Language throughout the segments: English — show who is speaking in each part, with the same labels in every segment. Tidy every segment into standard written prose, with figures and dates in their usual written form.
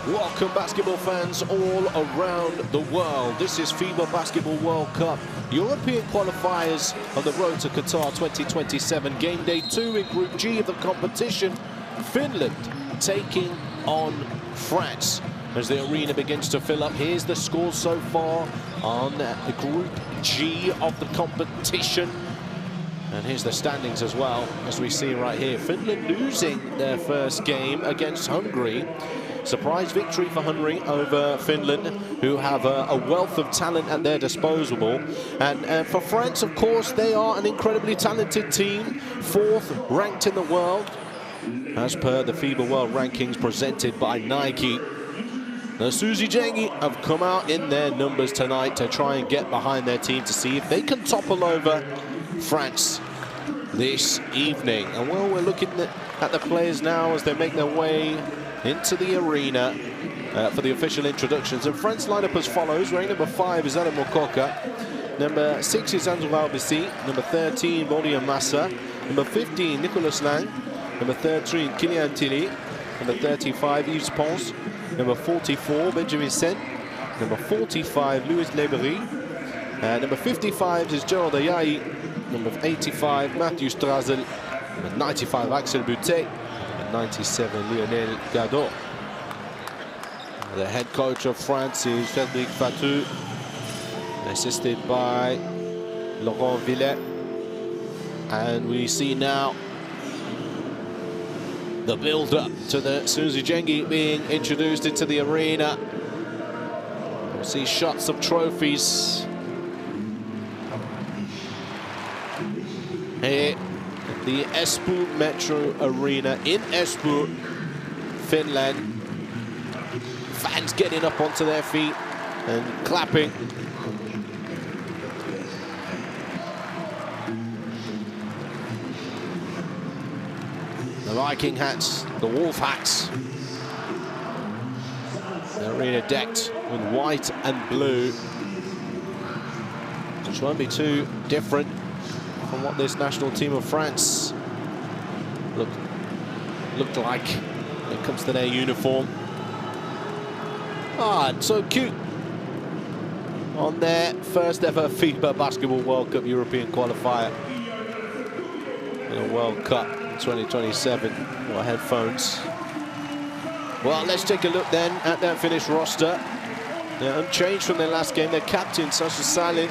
Speaker 1: Welcome basketball fans all around the world. This is FIBA Basketball World Cup European qualifiers on the road to Qatar 2027. Game day 2 in Group G of the competition. Finland taking on France. As the arena begins to fill up, here's the score so far on the Group G of the competition. And here's the standings as well, as we see right here. Finland losing their first game against Hungary. Surprise victory for Hungary over Finland, who have a wealth of talent at their disposal. And for France, of course, they are an incredibly talented team, 4th ranked in the world, as per the FIBA World Rankings presented by Nike. The Suzy-Gengi have come out in their numbers tonight to try and get behind their team to see if they can topple over France this evening. And well, we're looking at the players now as they make their way into the arena for the official introductions. And France line up as follows. Rank number 5 is Adam Mokoka. Number 6 is Andrew Albisi. Number 13, Bodia Massa. Number 15, Nicolas Lang. Number 13, Kylian Tilly. Number 35, Yves Pons. Number 44, Benjamin Sen. Number 45, Louis Lebery. Number 55 is Gerald Ayayi. Number 85, Matthew Strazel. Number 95, Axel Butet. Number 97, Lionel Gadot. The head coach of France is Frédéric Fatou, assisted by Laurent Villet. And we see now the build-up to the Suzy-Gengi being introduced into the arena. We'll see shots of trophies here at the Espoo Metro Arena in Espoo, Finland. Fans getting up onto their feet and clapping. The Viking hats, the wolf hats. The arena decked with white and blue, which won't be too different from what this national team of France looked like when it comes to their uniform. Ah, so cute on their first ever FIBA Basketball World Cup European qualifier in a World Cup 2027. What headphones? Well, let's take a look then at their finished roster. They're unchanged from their last game. Their captain, Sasha Salin.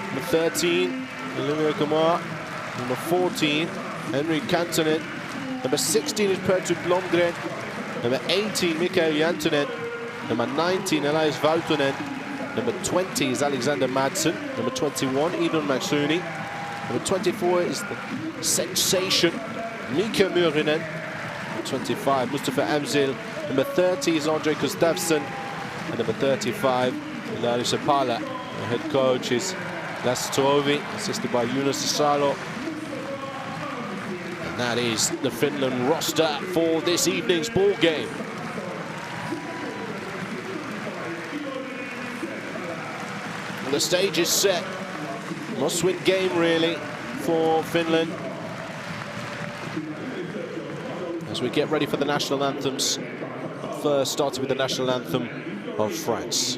Speaker 1: Number 13, Olivia Kamar. Number 14, Henrik Kantonen. Number 16 is Pertu Blomgren. Number 18, Mikael Jantunen. Number 19, Elias Valtonen. Number 20 is Alexander Madsen. Number 21, Idun Maksuni. Number 24 is the sensation, Mika Murinen. Number 25, Mustafa Amzil. Number 30 is Andre Gustafsson. And number 35, Ilari Sepala. The head coach is Lasse Toivonen, assisted by Jonas Salo. And that is the Finland roster for this evening's ball game. The stage is set. Must-win game, really, for Finland. As we get ready for the national anthems. First, starting with the national anthem of France.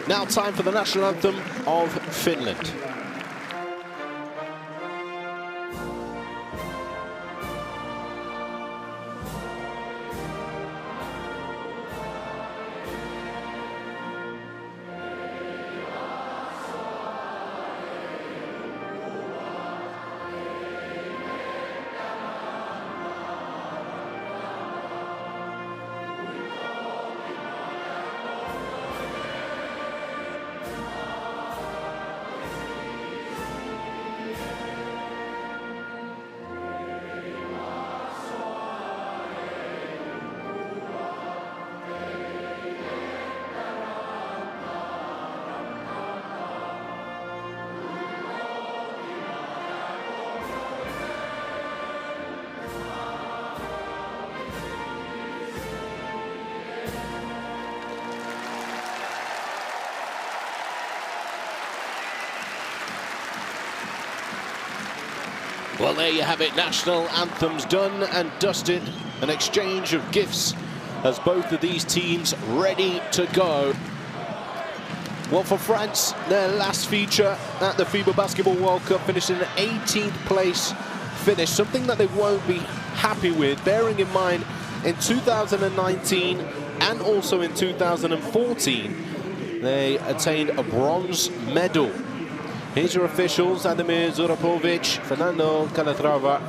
Speaker 1: Now time for the national anthem of Finland. Well, there you have it. National anthems done and dusted. An exchange of gifts as both of these teams ready to go. Well, for France, their last feature at the FIBA Basketball World Cup finished in an 18th place finish, something that they won't be happy with, bearing in mind in 2019 and also in 2014, they attained a bronze medal. Here's your officials: Ademir Zurapovic, Fernando Calatrava,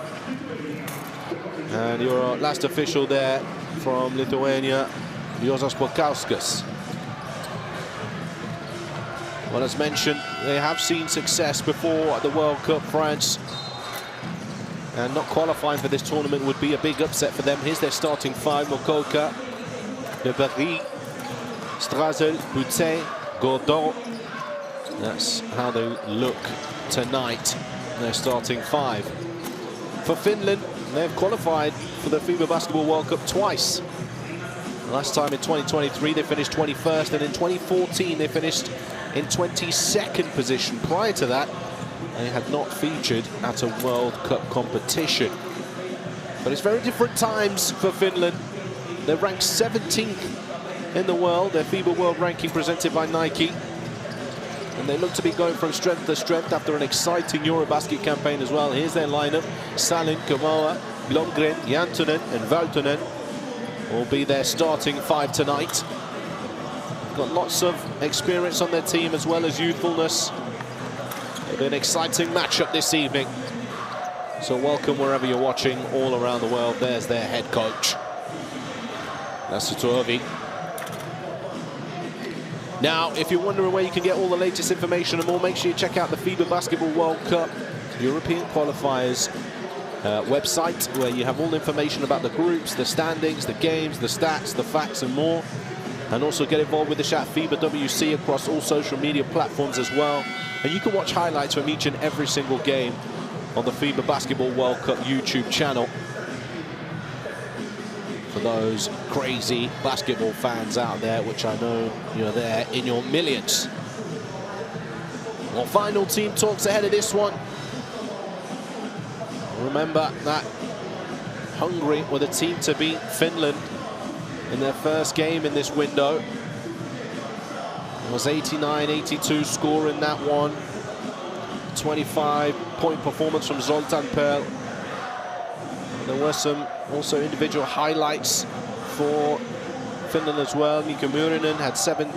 Speaker 1: and your last official there from Lithuania, Juozas Bukauskas. Well, as mentioned, they have seen success before at the World Cup, France, and not qualifying for this tournament would be a big upset for them. Here's their starting five: Mokoka, De Berry, Strazel, Boutet, Gordon. That's how they look tonight, their starting five. For Finland, they've qualified for the FIBA Basketball World Cup twice. Last time in 2023 they finished 21st, and in 2014 they finished in 22nd position. Prior to that, they had not featured at a World Cup competition. But it's very different times for Finland. They're ranked 17th in the world, their FIBA World Ranking presented by Nike. And they look to be going from strength to strength after an exciting Eurobasket campaign as well. Here's their lineup: Salin, Kamoa, Blomgren, Jantunen and Valtonen will be their starting five tonight. Got lots of experience on their team as well as youthfulness. It'll be an exciting matchup this evening. So welcome wherever you're watching all around the world. There's their head coach, Lasse Tuovi. Now, if you're wondering where you can get all the latest information and more, make sure you check out the FIBA Basketball World Cup European Qualifiers website, where you have all the information about the groups, the standings, the games, the stats, the facts and more. And also get involved with the chat FIBA WC across all social media platforms as well. And you can watch highlights from each and every single game on the FIBA Basketball World Cup YouTube channel. For those crazy basketball fans out there, which I know you're there in your millions. Well, final team talks ahead of this one. Remember that Hungary were the team to beat Finland in their first game in this window. It was 89-82 score in that one. 25-point performance from Zoltan Perl. There were some also individual highlights for Finland as well. Mika Murinen had 70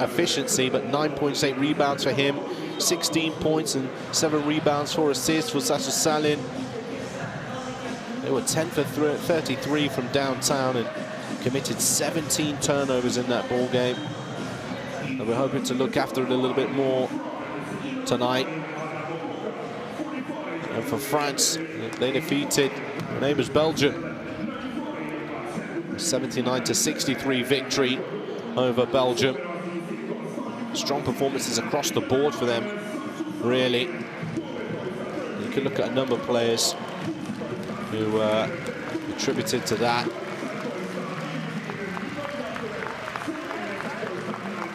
Speaker 1: efficiency, but 9 points, 8 rebounds for him. 16 points and 7 rebounds, 4 assists for Sasha Salin. They were 10 for 33 from downtown and committed 17 turnovers in that ball game. And we're hoping to look after it a little bit more tonight. And for France, they defeated neighbours Belgium. 79-63 victory over Belgium. Strong performances across the board for them, really. You can look at a number of players who attributed to that.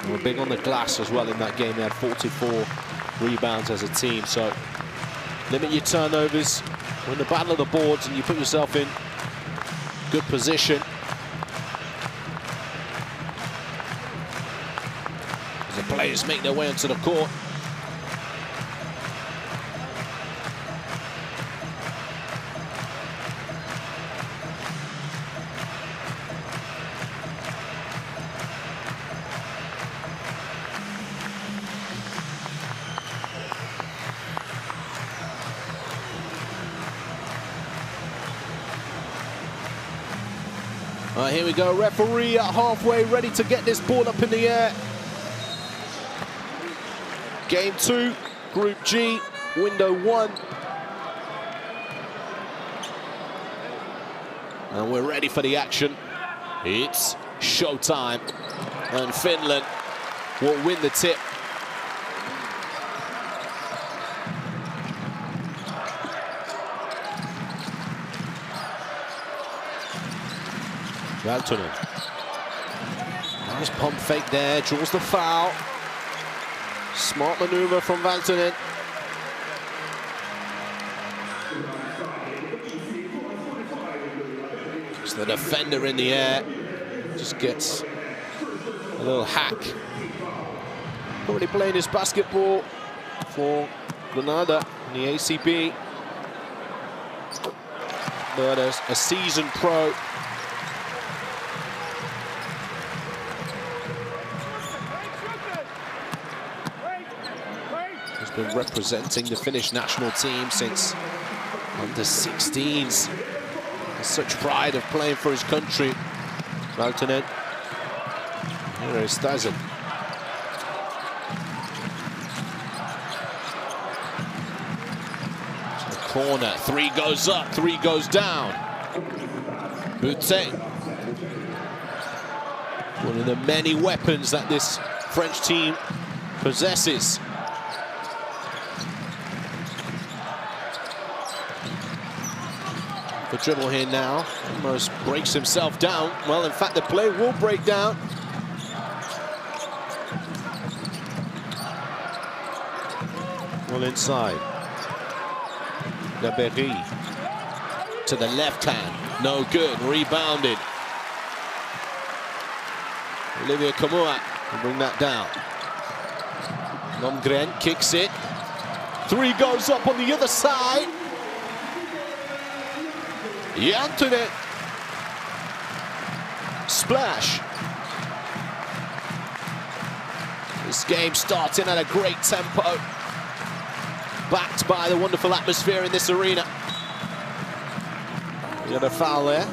Speaker 1: They were big on the glass as well in that game. They had 44 rebounds as a team, so limit your turnovers. Win the battle of the boards and you put yourself in good position. As the players make their way onto the court. Here we go, referee at halfway, ready to get this ball up in the air. Game 2, Group G, window 1. And we're ready for the action. It's showtime. And Finland will win the tip. Valtonen. Nice pump fake there, draws the foul. Smart maneuver from Valtonen. So the defender in the air just gets a little hack. Already playing his basketball for Granada in the ACB. But a seasoned pro. He's been representing the Finnish national team since under-16s. Has such pride of playing for his country. Valtonen. Here is Stazen. Corner, 3 goes up, 3 goes down. Boutte. One of the many weapons that this French team possesses. The dribble here now, almost breaks himself down. Well, in fact, the play will break down. Well, inside. Berry to the left hand, no good, rebounded. Olivier Kamua will bring that down. Lomgren kicks it. 3 goes up on the other side. Antonin. Splash. This game starting at a great tempo. Backed by the wonderful atmosphere in this arena. We got a foul there.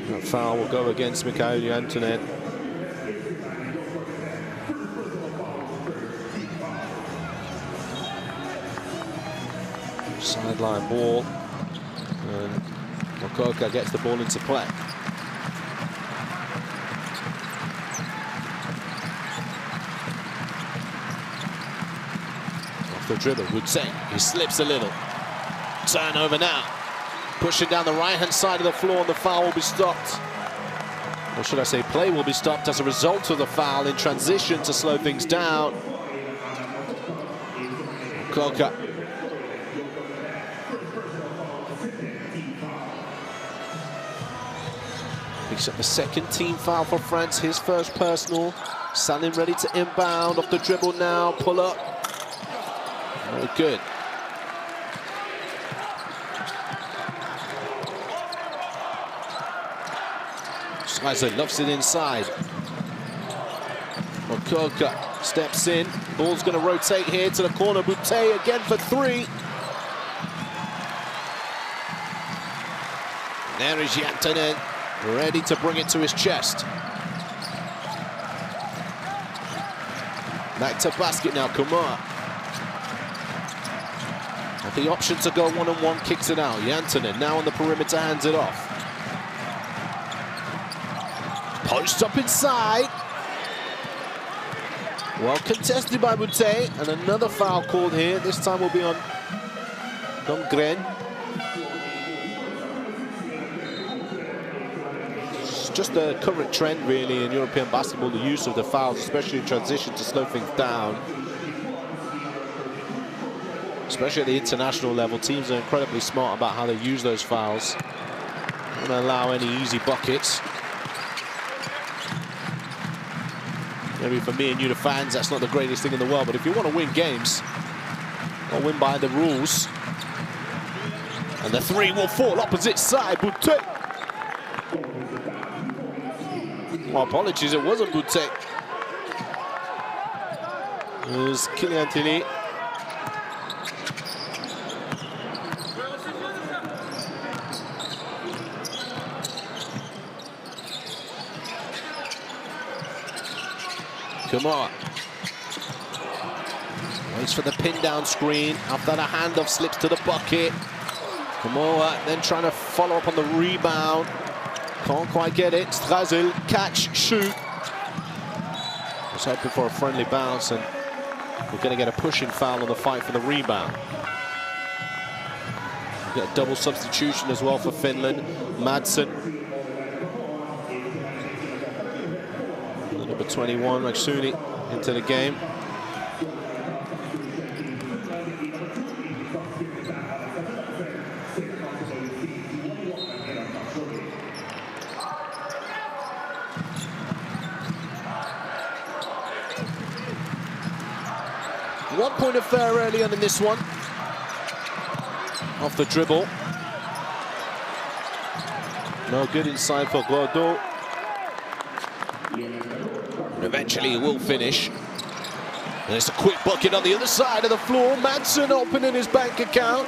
Speaker 1: That foul will go against Mikael Antonin. Sideline ball. And Mokoka gets the ball into play. The dribble, Boutte, he slips a little. Turnover now. Pushing down the right-hand side of the floor, and the foul will be stopped. Or should I say, play will be stopped as a result of the foul in transition to slow things down. Koka. Picks up the second team foul for France, his first personal. Salim ready to inbound, off the dribble now, pull up. Oh, good. Schreiser lofts it inside. Mokoka steps in. Ball's going to rotate here to the corner. Boutte again for 3. There is Antonin, ready to bring it to his chest. Back to basket now, Kumar. The option to go one-on-one, kicks it out. Antonin now on the perimeter, hands it off. Post up inside. Well contested by Boutte, and another foul called here. This time will be on Lomgren. It's just the current trend, really, in European basketball, the use of the fouls, especially in transition, to slow things down. Especially at the international level, teams are incredibly smart about how they use those fouls. Don't want to allow any easy buckets. Maybe for me and you, the fans, that's not the greatest thing in the world, but if you want to win games, or win by the rules. And the 3 will fall opposite side, Boutte. Oh, apologies, it wasn't Boutte. It was Kylian Tilly. Kumar waits for the pin down screen. After the handoff, slips to the bucket. Kumar then trying to follow up on the rebound. Can't quite get it. Strazel, catch, shoot. Was hoping for a friendly bounce, and we're going to get a pushing foul on the fight for the rebound. We've got a double substitution as well for Finland. Madsen. Number 21, Maksuni, into the game. 1 point affair early on in this one. Off the dribble. No good inside for Bordeaux. Eventually he will finish. And it's a quick bucket on the other side of the floor. Madsen opening his bank account.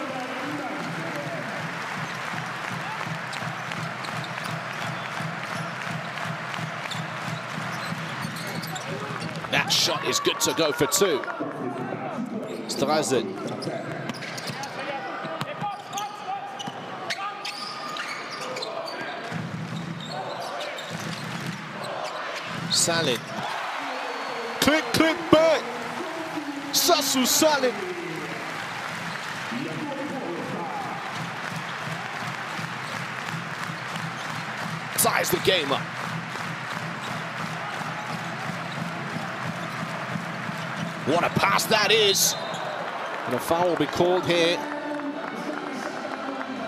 Speaker 1: That shot is good to go for 2. Strazen. Salin. Click, click, back. Sasu Salin. Ties the game up. What a pass that is. And a foul will be called here.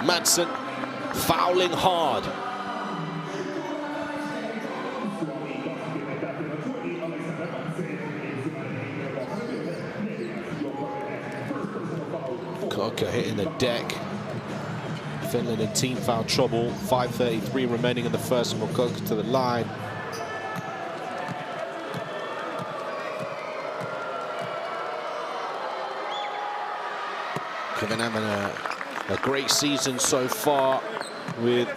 Speaker 1: Madsen fouling hard. Koka hitting the deck. Finland in team foul trouble. 5:33 remaining in the first. Koka to the line. Been having a great season so far with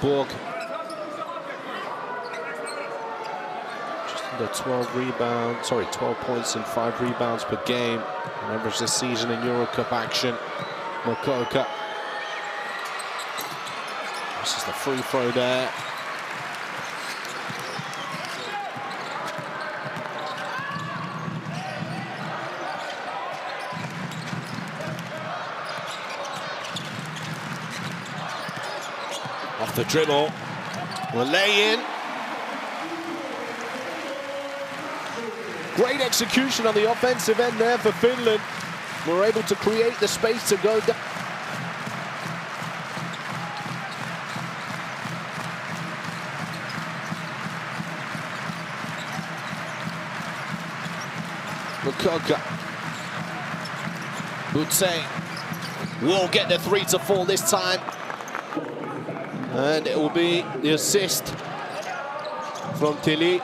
Speaker 1: Borg. Just under 12 points and 5 rebounds per game. On average this season in Euro Cup action. Mokoka. This is the free throw there. Off the dribble, we'll lay in. Great execution on the offensive end there for Finland. We're able to create the space to go down. Mokoka. Butse will get the 3 to fall this time. And it will be the assist from Tilly.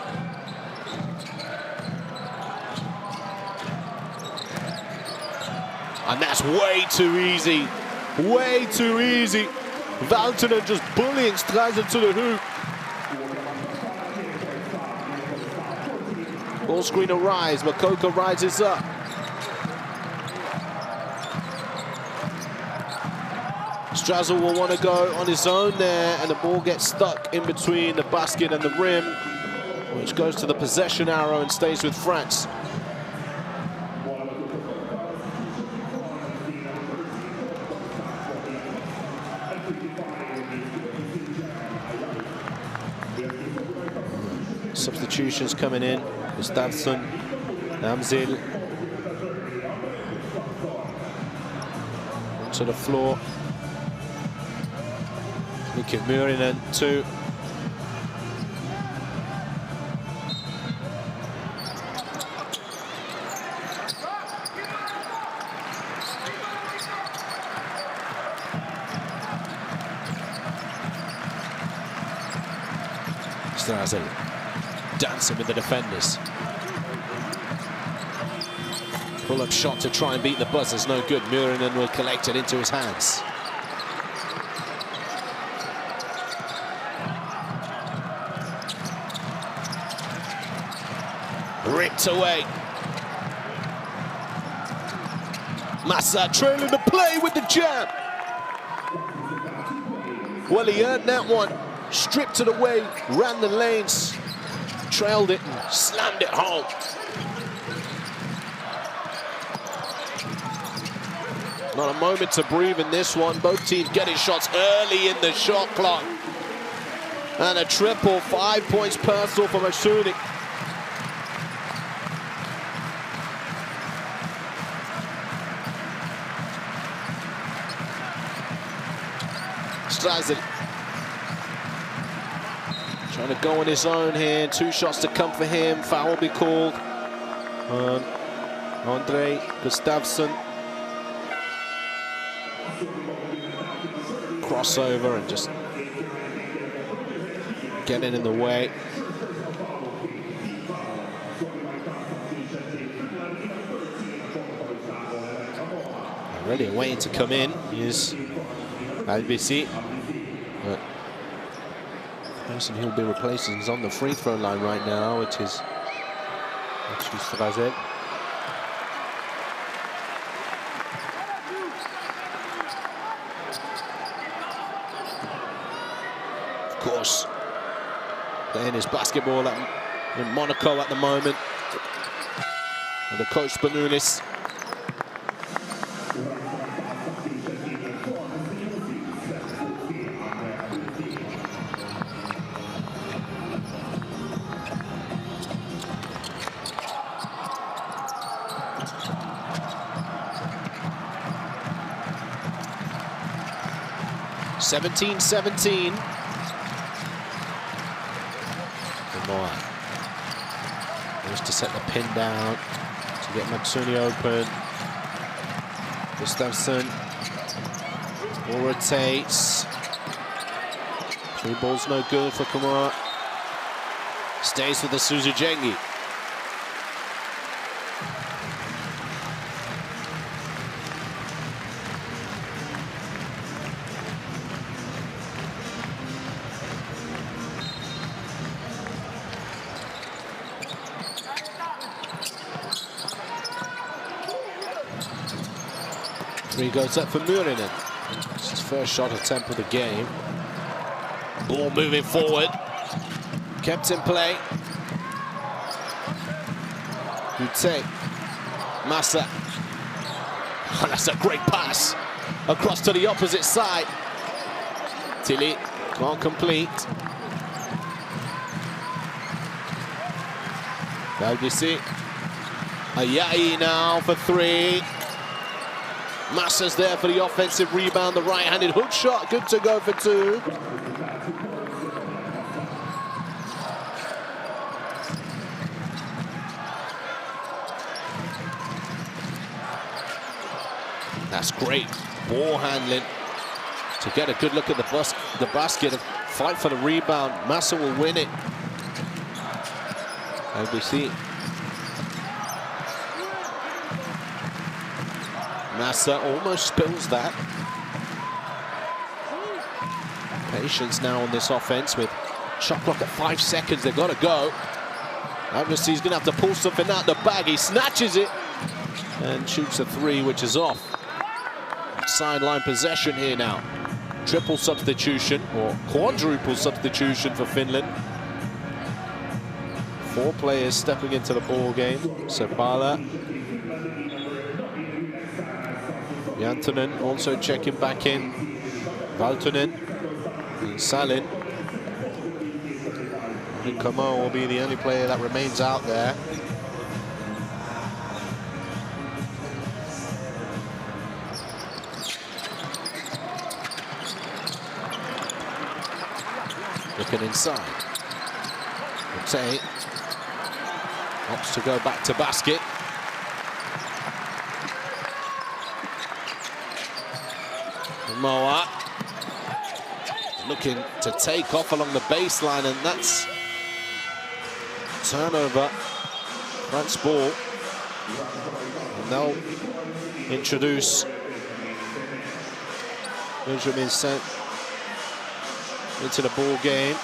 Speaker 1: And that's way too easy. Way too easy. Valtonen just bullying Strazen to the hoop. Ball screen arise. Mokoka rises up. Strazel will want to go on his own there, and the ball gets stuck in between the basket and the rim, which goes to the possession arrow and stays with France. Substitutions coming in. Gustafsson, Amzil onto the floor. Mikki Myrinen, 2. Strazel dancing with the defenders. Pull-up shot to try and beat the buzzers, no good. Myrinen will collect it into his hands. Ripped away. Massa trailing the play with the jab. Well, he earned that one. Stripped it away, ran the lanes, trailed it and slammed it home. Not a moment to breathe in this one. Both teams getting shots early in the shot clock. And a triple, 5 points personal for Masuni. Strazel trying to go on his own here. 2 shots to come for him. Foul will be called. Andrei Gustavsson. Crossover and just getting in the way. Already waiting to come in is LBC. But the person he'll be replacing is on the free throw line right now, which is Strazel. Of course, playing his basketball in Monaco at the moment. And the coach Spanoulis. (17-17). Just to set the pin down to get Matsuni open. Gustafsson will rotates. Three balls no good for Kumar. Stays with the Suzujengi. Three goes up for Murinen. It's his first shot attempt of the game. Ball moving forward. Kept in play. Ute. Massa. Oh, that's a great pass. Across to the opposite side. Tilly can't complete. LBC. Ayayi now for three. Massa's there for the offensive rebound, the right-handed hook shot, good to go for two. That's great ball handling to get a good look at the basket and fight for the rebound. Massa will win it. LBC. Massa almost spills that. Patience now on this offense with shot clock at 5 seconds. They've got to go. Obviously, he's going to have to pull something out the bag. He snatches it and shoots a three, which is off. Sideline possession here now. Triple substitution or quadruple substitution for Finland. 4 players stepping into the ball game. Sabala. Jantunen also checking back in. Valtonen and Salin. I think Kamal will be the only player that remains out there. Looking inside. Rotate. Opts to go back to basket. Moa looking to take off along the baseline, and that's turnover. France ball. And they'll introduce Benjamin Saint into the ball game.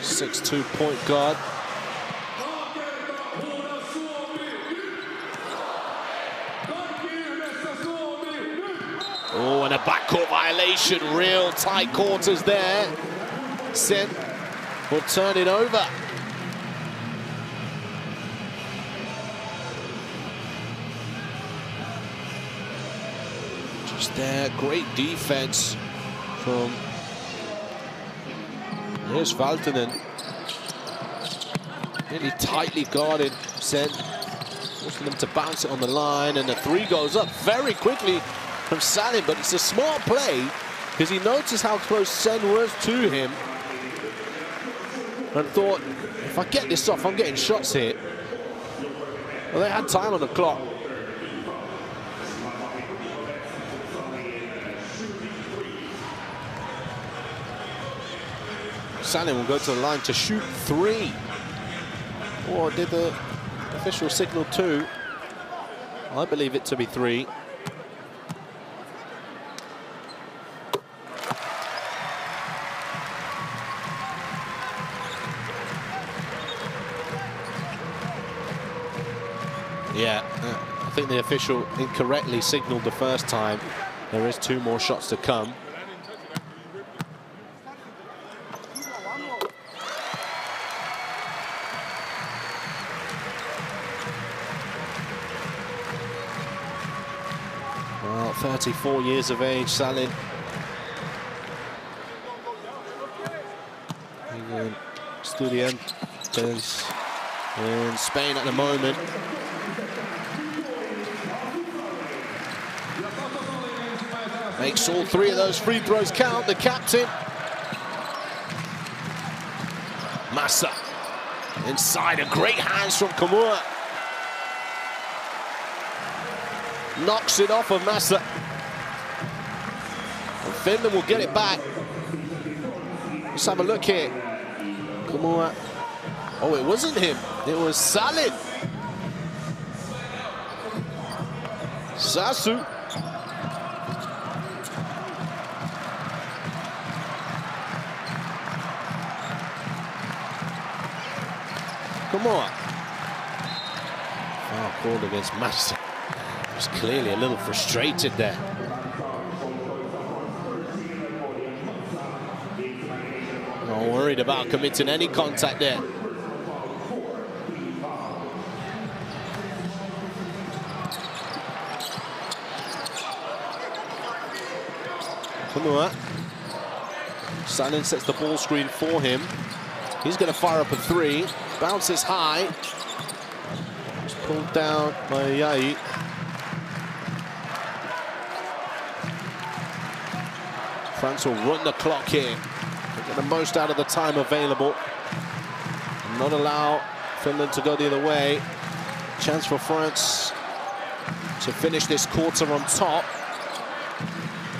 Speaker 1: .62 point guard. Oh, and a backcourt violation. Real tight quarters there. Sen will turn it over. Just there, great defense from... Here's Valtonen. Really tightly guarded Sen. Forcing them to bounce it on the line, and the three goes up very quickly from Salin, but it's a smart play because he noticed how close Sen was to him. and thought, if I get this off, I'm getting shots here. Well, they had time on the clock. Salin will go to the line to shoot 3. Or did the official signal 2? I believe it to be 3. Yeah, I think the official incorrectly signaled the first time. There is 2 more shots to come. Well, 34 years of age, Salin. Estudiantes in Spain at the moment. Makes all 3 of those free throws count, the captain. Massa inside, a great hands from Kamura. Knocks it off of Massa. And Finland will get it back. Let's have a look here. Kamura. Oh, it wasn't him. It was Salin. Sasu. Kamura. Foul called against Massa. He's clearly a little frustrated there. Not worried about committing any contact there. Kamura. Salin sets the ball screen for him. He's going to fire up a 3. Bounces high. It's pulled down by Yai. France will run the clock here. Get the most out of the time available. Not allow Finland to go the other way. Chance for France to finish this quarter on top.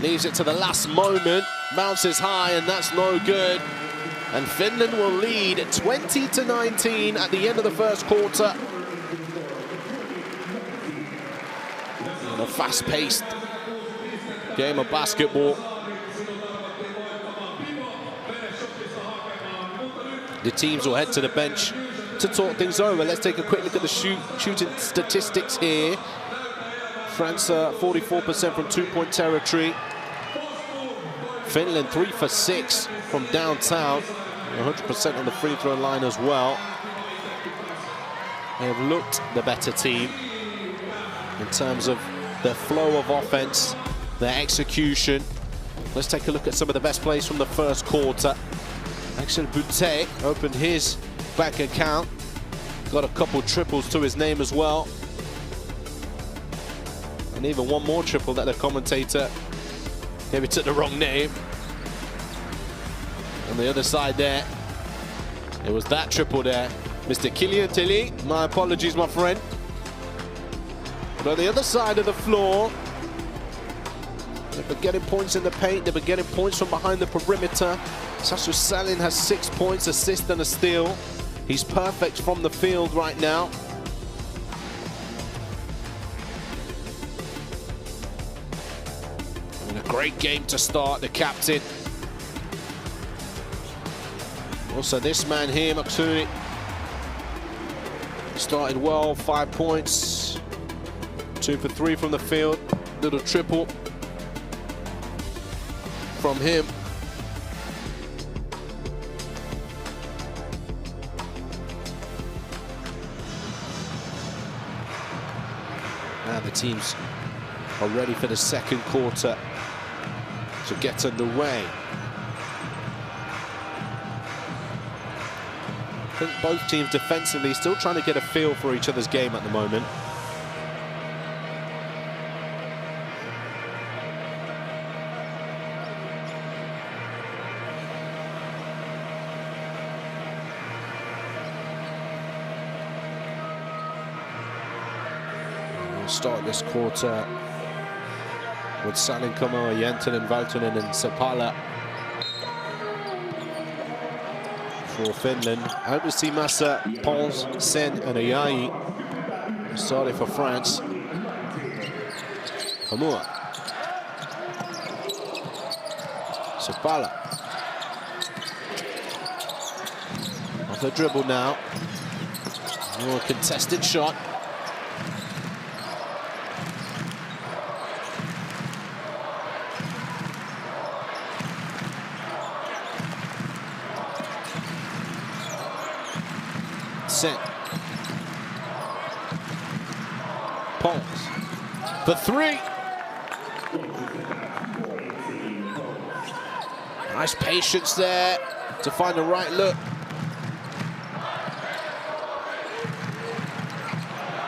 Speaker 1: Leaves it to the last moment. Bounces high, and that's no good. And Finland will lead 20-19 at the end of the first quarter. In a fast-paced game of basketball. The teams will head to the bench to talk things over. Let's take a quick look at the shooting statistics here. France 44% from 2-point territory. Finland 3 for 6 from downtown. 100% on the free throw line as well. They have looked the better team in terms of their flow of offense, their execution. Let's take a look at some of the best plays from the first quarter. Axel Boutet opened his bank account. Got a couple triples to his name as well. And even one more triple that the commentator maybe took the wrong name. On the other side there, it was that triple there. Mr. Kylian Tilly, my apologies, my friend. But on the other side of the floor, they've been getting points in the paint, they've been getting points from behind the perimeter. Sasu Salin has 6 points, assist and a steal. He's perfect from the field right now. And a great game to start, the captain. Also this man here, Maksuni, started well, 5 points. 2 for 3 from the field, little triple from him. Now the teams are ready for the second quarter to get underway. I think both teams defensively still trying to get a feel for each other's game at the moment. start this quarter with Salin Kamoa, Jänttinen, Valtonen and Sepala for Finland. Out to see Massa, Pons, Sen and Ayayi starting for France. Kamoa. Sepala. Off the dribble now. Oh, a contested shot. Sen. Pons for three. Nice patience there to find the right look.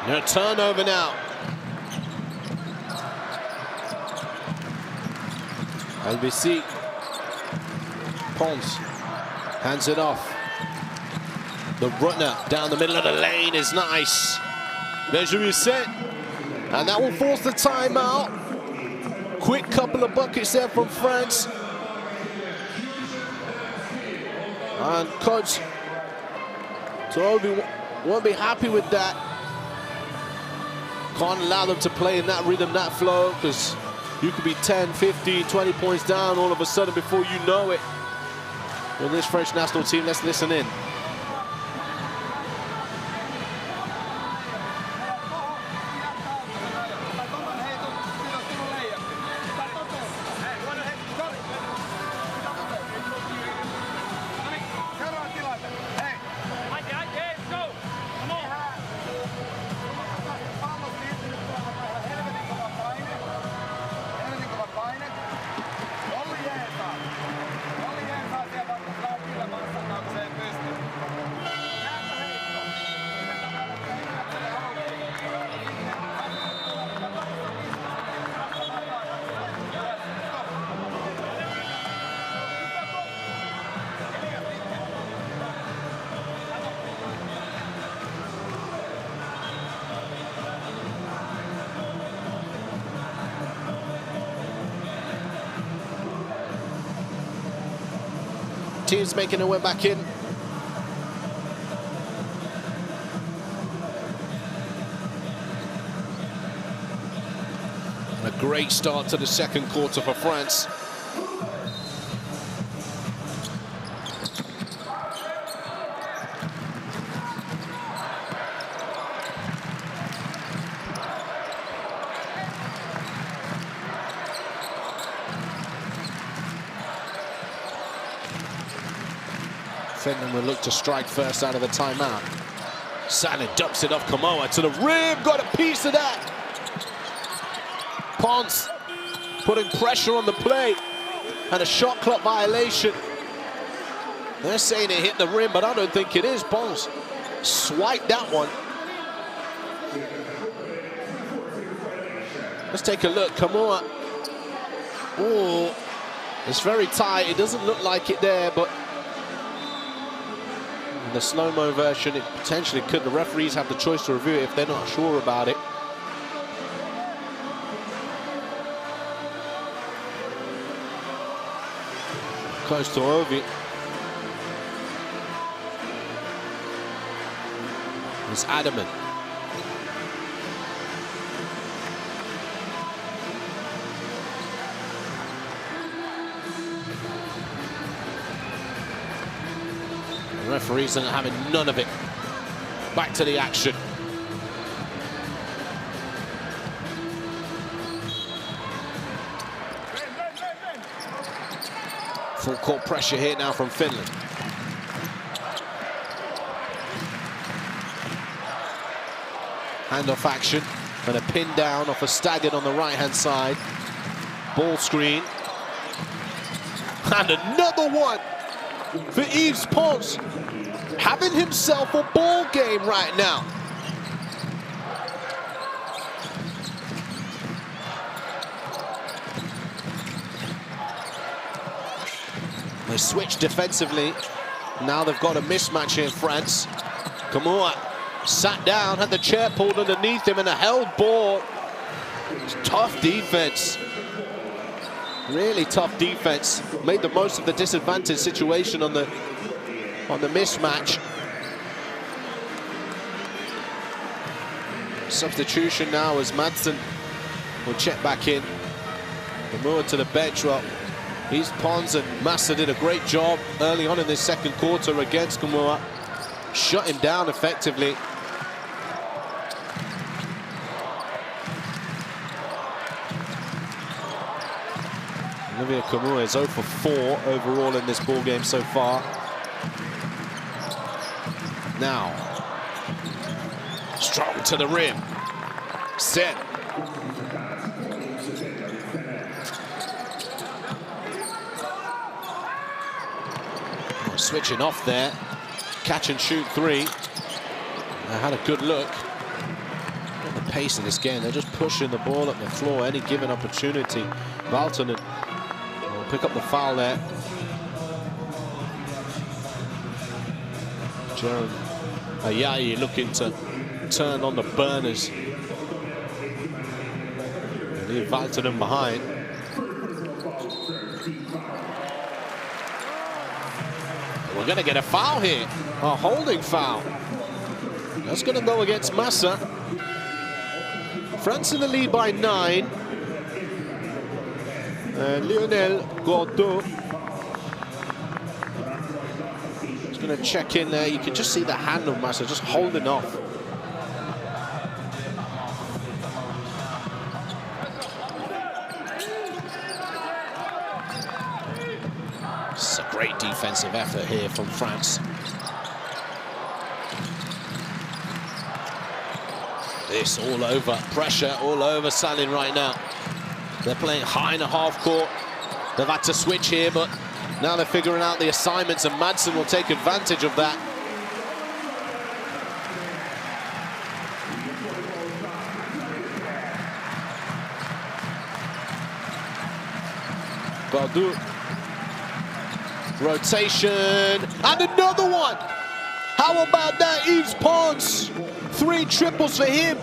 Speaker 1: No turnover now. LBC. Pons hands it off. The runner down the middle of the lane is nice. Benjamin Sen. And that will force the timeout. Quick couple of buckets there from France. And coach Toby won't be happy with that. Can't allow them to play in that rhythm, that flow, because you could be 10, 15, 20 points down all of a sudden before you know it. With this French national team, let's listen in. Teams making their way back in. And a great start to the second quarter for France. Finland will look to strike first out of the timeout. Salin dumps it off Kamoa to the rim, got a piece of that. Pons putting pressure on the play and a shot clock violation. They're saying it hit the rim, but I don't think it is. Pons swiped that one. Let's take a look. Kamoa. Oh, it's very tight. It doesn't look like it there, but the slow-mo version, it potentially could. The referees have the choice to review it if they're not sure about it. Close to Ovi. It's adamant. The referees are having none of it. Back to the action. Full court pressure here now from Finland. Handoff action and a pin down off a staggered on the right-hand side. Ball screen. And another one for Yves Pons. Having himself a ball game right now. They switch defensively. Now they've got a mismatch here in France. Kamoa sat down, had the chair pulled underneath him, and a held ball It's tough defense. Really tough defense. Made the most of the disadvantaged situation on the mismatch. Substitution now as Madsen will check back in. Kamua to the bench. Well, he's Pons, and Massa did a great job early on in this second quarter against Kamua. Shut him down effectively. Olivia Kamua is 0 for 4 overall in this ball game so far. Now, strong to the rim. Set. Oh, switching off there. Catch and shoot three. I had a good look at the pace of this game. They're just pushing the ball up the floor any given opportunity. Valtonen will pick up the foul there. Jaron Ayayi looking to turn on the burners. Leave Valtonen behind. We're going to get a foul here. A holding foul. That's going to go against Massa. France in the lead by 9. And Lionel Gordeau is going to check in there. You can just see the hand of Massa just holding off. It's a great defensive effort here from France. This all over, pressure all over Salin right now. They're playing high in the half court. They've had to switch here, but now they're figuring out the assignments, and Madsen will take advantage of that. Bardou. Rotation, and another one. How about that, Yves Pons? 3 triples for him.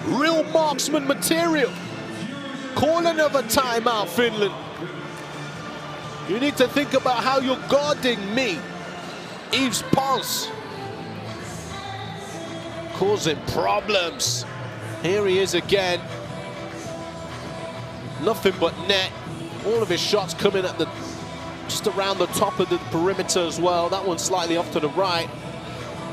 Speaker 1: Real marksman material. Calling of a timeout, Finland. You need to think about how you're guarding me. Yves Pons causing problems. Here he is again. Nothing but net. All of his shots coming at the just around the top of the perimeter as well. That one slightly off to the right.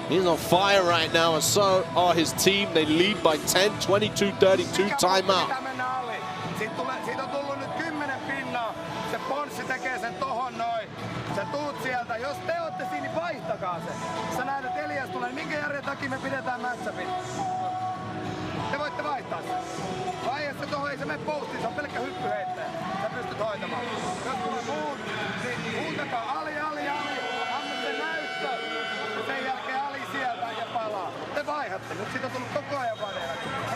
Speaker 1: He's on fire right now, and so are his team. They lead by 10, 22-32, timeout.
Speaker 2: Siitä on tullut nyt 10 pinnaa. Se Ponssi tekee sen tohon noin. Sä tuut sieltä. Jos te ootte siinä, niin vaihtakaa se. Sä näet, että Elias tulee. Minkä järjen takia me pidetään matchupin? Te voitte vaihtaa sen. Vaihda se tohon, ei se mene postiin. Se on pelkkä hyppyheittäjä. Sä pystyt hoitamaan. Jos tulee muut, niin huutakaa Ali. Anna se näyttö. Ja sen jälkeen Ali sieltä ja palaa. Te vaihdatte. Nyt siitä on tullut koko ajan vaihda.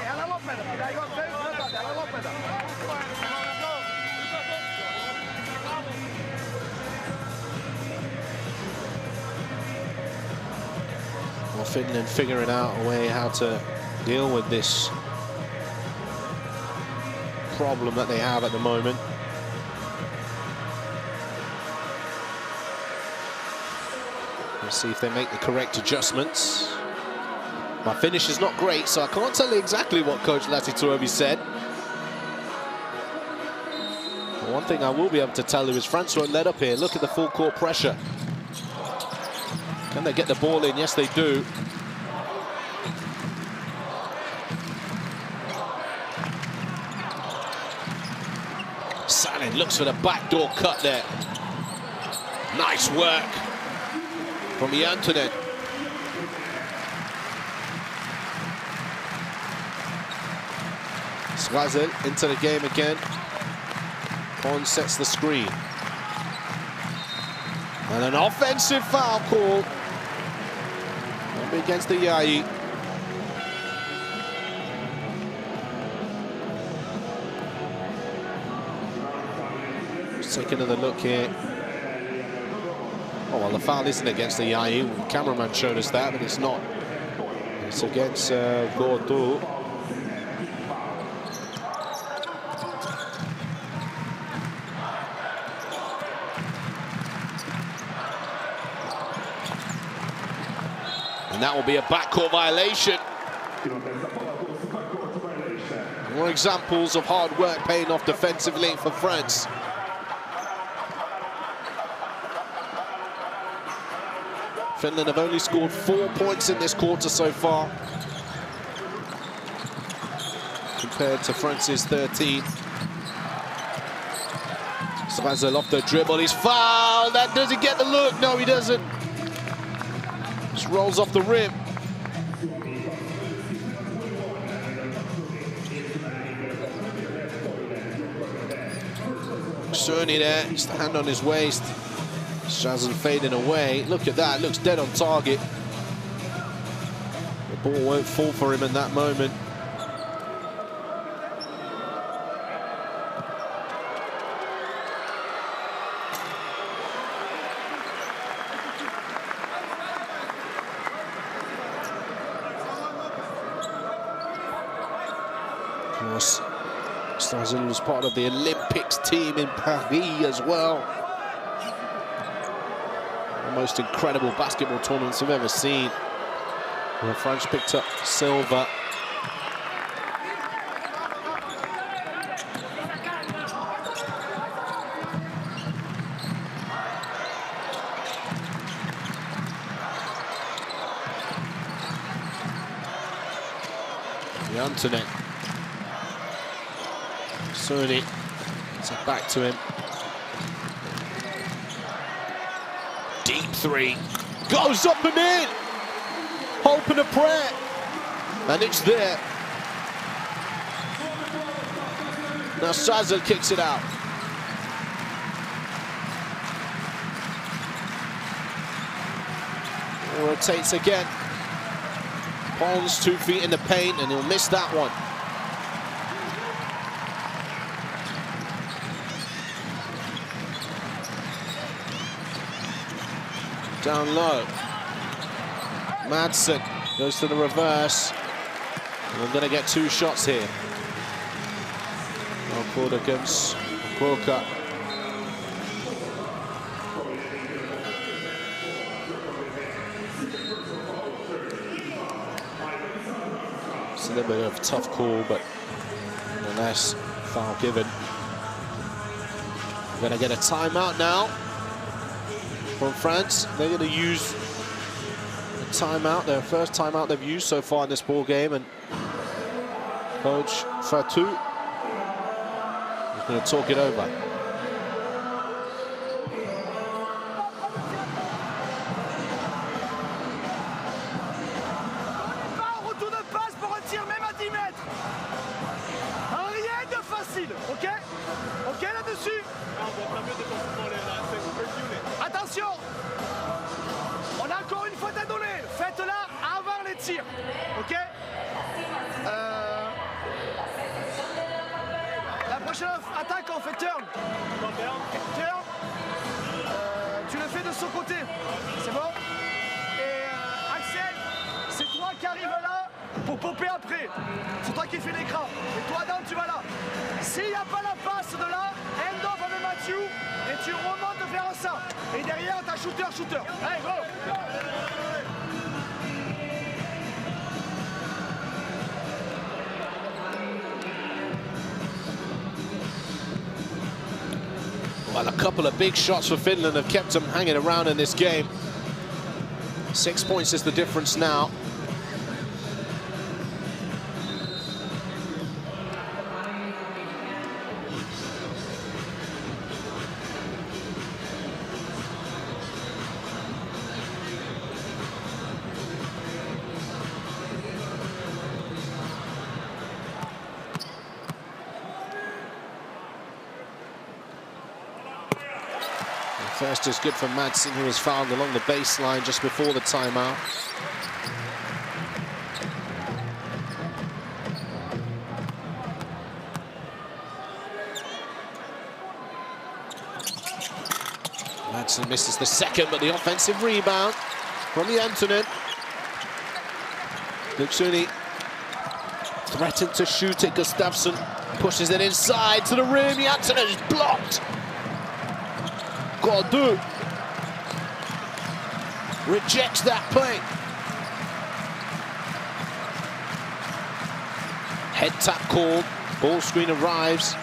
Speaker 2: Ei älä lopeta. Pitää juosta yksi. Älä lopeta.
Speaker 1: Well, Finland figuring out a way how to deal with this problem that they have at the moment. Let's see if they make the correct adjustments. My finish is not great, so I can't tell you exactly what Coach Latituovi said. But one thing I will be able to tell you is France won't let up here. Look at the full court pressure. Can they get the ball in? Yes, they do. Salin looks for the backdoor cut there. Nice work from Jantunen. Swazel into the game again. Pons sets the screen. And an offensive foul call against the Ayayi. Let's take another look here. Oh, well, the foul isn't against the Ayayi. The cameraman showed us that, but it's not. It's against Gordeau. And that will be a backcourt violation. More examples of hard work paying off defensively for France. Finland have only scored 4 points in this quarter so far, compared to France's 13. Svazel off the dribble, he's fouled. That doesn't get the look. No, he doesn't. Just rolls off the rim. Cerny there, just a hand on his waist. Svazel fading away. Look at that, looks dead on target. The ball won't fall for him in that moment. Of course, Svazel was part of the Olympics team in Paris as well. The most incredible basketball tournaments I've ever seen. The French picked up silver. The Antoinette. Cerny, it's back to him. Deep three, goes up and in. Hope and a prayer, and it's there. Now Svazel kicks it out. Rotates again. Pons 2 feet in the paint, and he'll miss that one. Down low. Madsen goes to the reverse. And we're going to get 2 shots here. Now Porter comes. Quokka. It's a little bit of a tough call, but nonetheless, foul given. We're going to get a timeout now from France. They're going to use a timeout, their first timeout they've used so far in this ball game, and Coach Fatou is going to talk it over.
Speaker 2: Retour de passe pour un tir même à 10 mètres. Rien de facile, ok? Ok là-dessus? Attention! On a encore une faute à donner. Faites-la avant les tirs, ok? La prochaine attaque, on fait turn. Turn. Tu le fais de ce côté. C'est bon? Et Axel, c'est toi qui arrives là pour popper après. C'est toi qui fais l'écran. Et toi, Dan, tu vas là. S'il n'y a pas la passe de là, end off avec Mathieu et tu remontes vers ça. Et derrière, t'as shooter. Allez, go!
Speaker 1: Well, a couple of big shots for Finland have kept them hanging around in this game. 6 points is the difference now. First is good for Madsen, who was fouled along the baseline just before the timeout. Madsen misses the second, but the offensive rebound from the Antonin. Luxuni threatened to shoot it. Gustafsson pushes it inside to the rim. The Antonin is blocked. Gordu rejects that play. Head tap called. Ball screen arrives.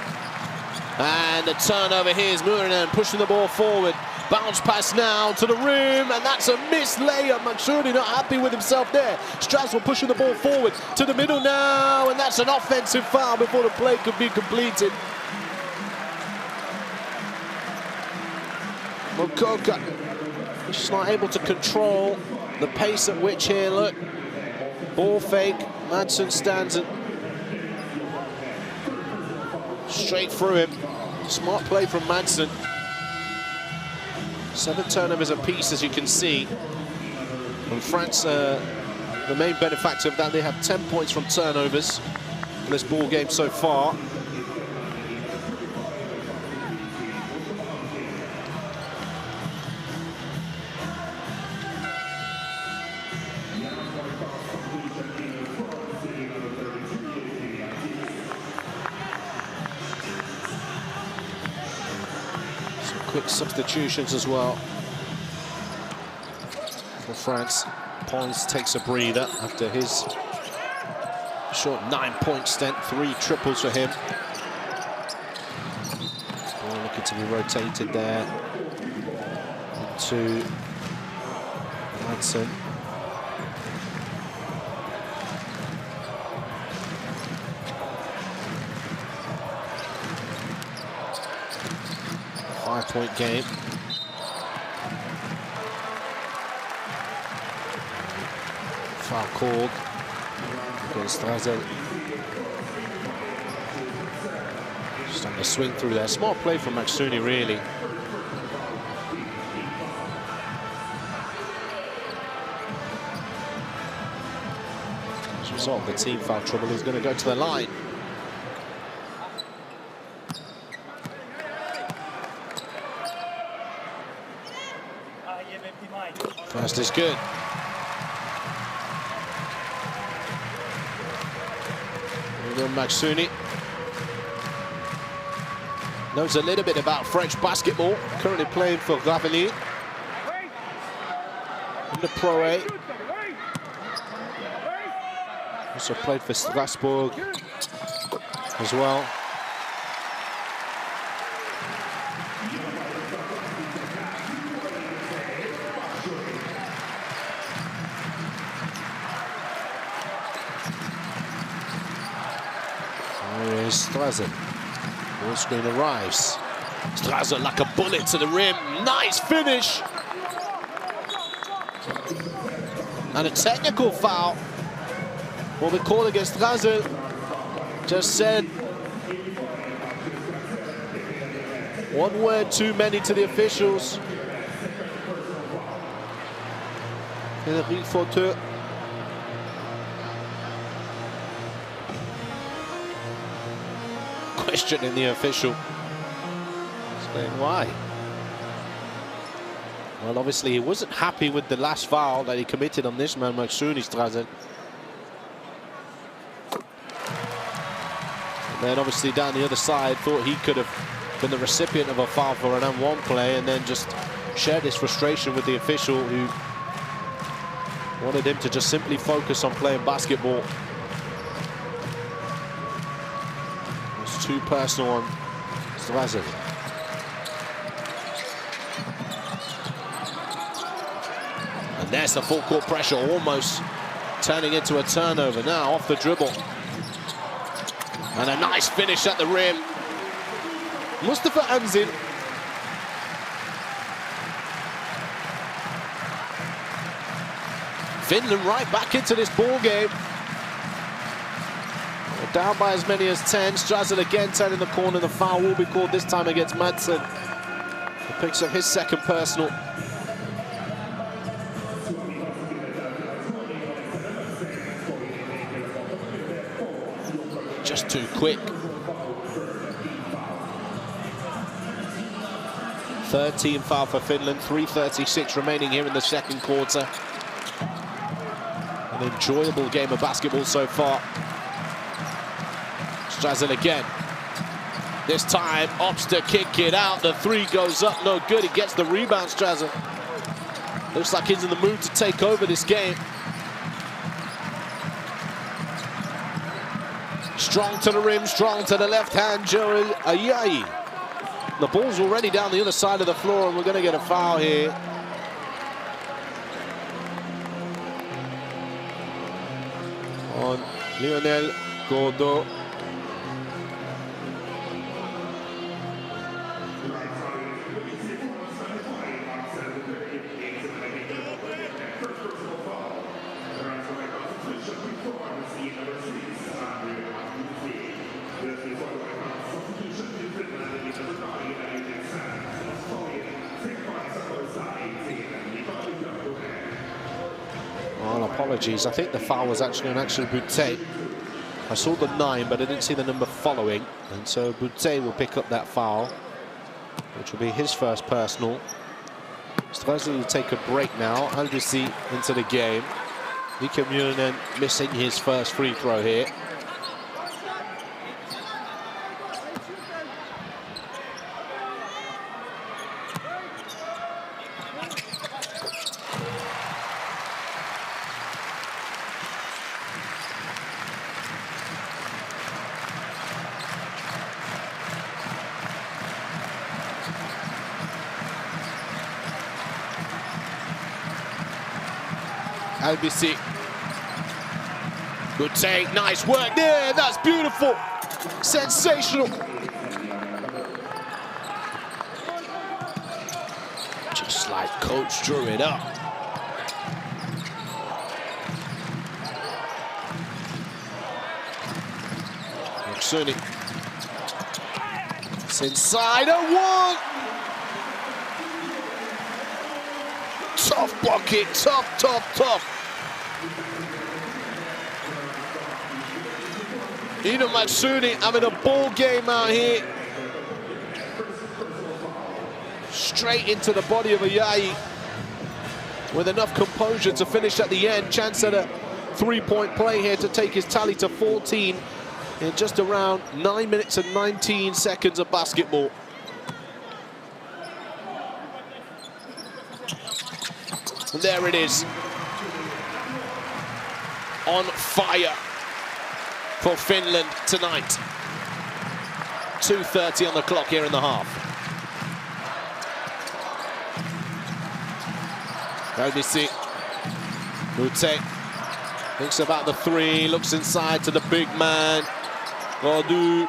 Speaker 1: And the turnover here is Murinen pushing the ball forward. Bounce pass now to the rim, and that's a missed layup. McShirley not happy with himself there. Strasbourg pushing the ball forward to the middle now, and that's an offensive foul before the play could be completed. Mokoka just not able to control the pace at which here, look. Ball fake, Madsen stands it straight through him. Smart play from Madsen. 7 turnovers apiece, as you can see. And France, the main benefactor of that, they have 10 points from turnovers in this ball game so far. Quick substitutions as well for France. Pons takes a breather after his short 9-point stint, 3 triples for him. Ball looking to be rotated there to Madsen. Five-point game. Foul called against Strazel. Just on the swing through there. Smart play from Maksuni, really. As a result of the team foul trouble, he's going to go to the line. First is good. Maksuni knows a little bit about French basketball. Currently playing for Gravelines in the Pro A. Also played for Strasbourg as well. Strazel. Ball screen arrives. Strazel like a bullet to the rim. Nice finish. And a technical foul. What we call against Strazel. Just said. One word too many to the officials. Henri Fauteux. Questioning the official, saying why. Well, obviously he wasn't happy with the last foul that he committed on this man, Maksuni Strazel. And then obviously down the other side, thought he could have been the recipient of a foul for an M1 play, and then just shared his frustration with the official, who wanted him to just simply focus on playing basketball. Too personal on Strazel. And there's the full court pressure, almost turning into a turnover now off the dribble. And a nice finish at the rim. Mustafa Anzin. Finland right back into this ball game. Down by as many as 10. Strazel again turning the corner. The foul will be called this time against Madsen. He picks up his second personal. Just too quick. 13 foul for Finland. 3:36 remaining here in the second quarter. An enjoyable game of basketball so far. Strazel again. This time opts to kick it out. The 3 goes up, no good. He gets the rebound, Strazel. Looks like he's in the mood to take over this game. Strong to the rim, strong to the left hand, Joel Ayayi. The ball's already down the other side of the floor, and we're going to get a foul here. On Lionel Gordo. Well, apologies. I think the foul was actually on Axel Boutte. I saw the 9, but I didn't see the number following. And so Boutte will pick up that foul, which will be his first personal. Strasser will take a break now. Albisi into the game. Mika Myrinen missing his first free throw here. Albisi. Good take, nice work there, that's beautiful. Sensational. Just like coach drew it up. Maksuni. It's inside a 1. Tough bucket, tough, tough, tough. Ino Matsuni having a ball game out here. Straight into the body of Ayayi with enough composure to finish at the end. Chance at a three-point play here to take his tally to 14 in just around 9 minutes and 19 seconds of basketball. And there it is. On fire for Finland tonight. 2:30 on the clock here in the half. Albisi. Boutte thinks about the 3, looks inside to the big man. Gordo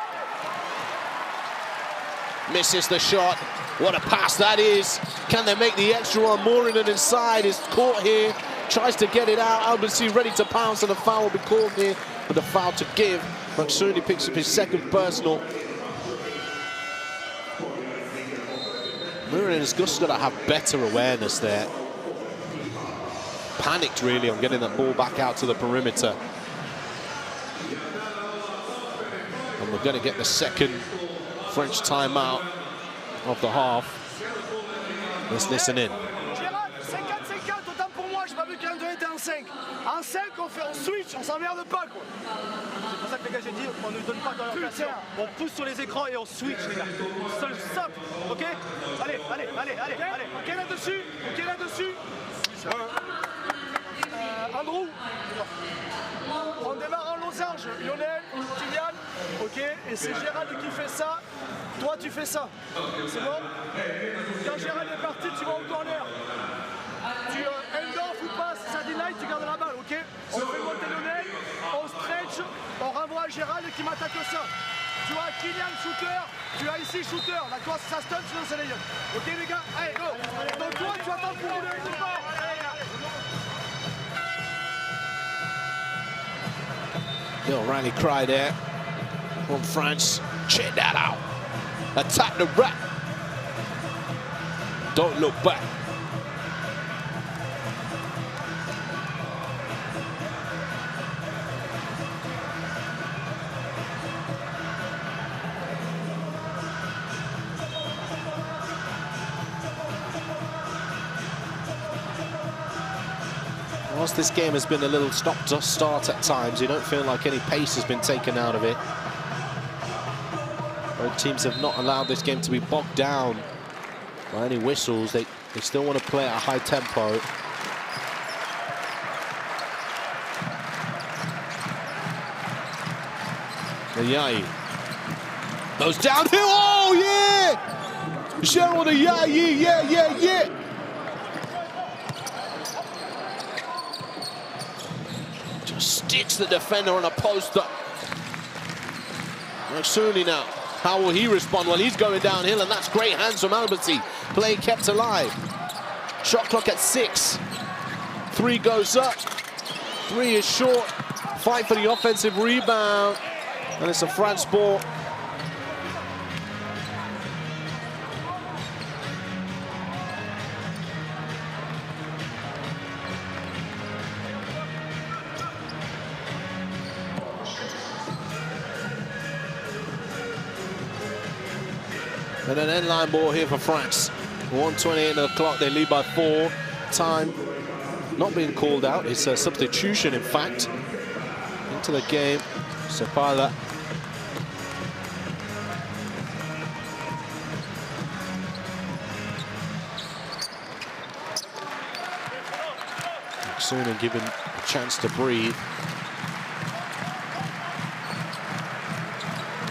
Speaker 1: misses the shot. What a pass that is. Can they make the extra one? Moorinen inside is caught here. Tries to get it out. Albisi ready to pounce, and the foul will be called here. But the foul to give. Maksuni picks up his second personal. Moorinen has just got to have better awareness there. Panicked really on getting that ball back out to the perimeter. And we're going to get the second French timeout of the half. Let's listen in.
Speaker 2: En 5, on switch, on s'emmerde pas quoi. C'est pour ça que les gars, j'ai dit, on ne donne pas d'orientation. On pousse sur les écrans et on switch les gars. Seul simple, ok? Allez. Ok là-dessus, Andrew. On démarre en losange. Lionel, Kylian, ok? Et c'est Gérald qui fait ça. Toi tu fais ça. C'est bon? Quand Gérald est parti, tu vas au corner. Tu end-off ou pas, si ça deny, tu gardes la balle, ok? On fait monter Lionel, on stretch, on renvoie à Gérald qui m'attaque ça. Tu vois Kylian shooter, tu as ici shooter. Là, toi, ça stun, sinon c'est les yeux. Ok, les gars? Allez, go! Donc, toi, tu attends pour le départ.
Speaker 1: Little rally cry there from France. Check that out. Attack the rack. Don't look back. Whilst this game has been a little stop-start at times, you don't feel like any pace has been taken out of it. Both teams have not allowed this game to be bogged down by any whistles. They still want to play at a high tempo. Ayayi goes downhill. Oh, yeah! Cheryl Ayayi, yeah. Just sticks the defender on a poster. Maksuni now. How will he respond? Well, he's going downhill, and that's great hands from Albasi. Play kept alive. Shot clock at 6. 3 goes up. 3 is short. Fight for the offensive rebound. And it's a France ball. And an end-line ball here for France. 1:28 into the clock, they lead by 4. Time not being called out. It's a substitution, in fact. Into the game, Sepala. Sooner given a chance to breathe.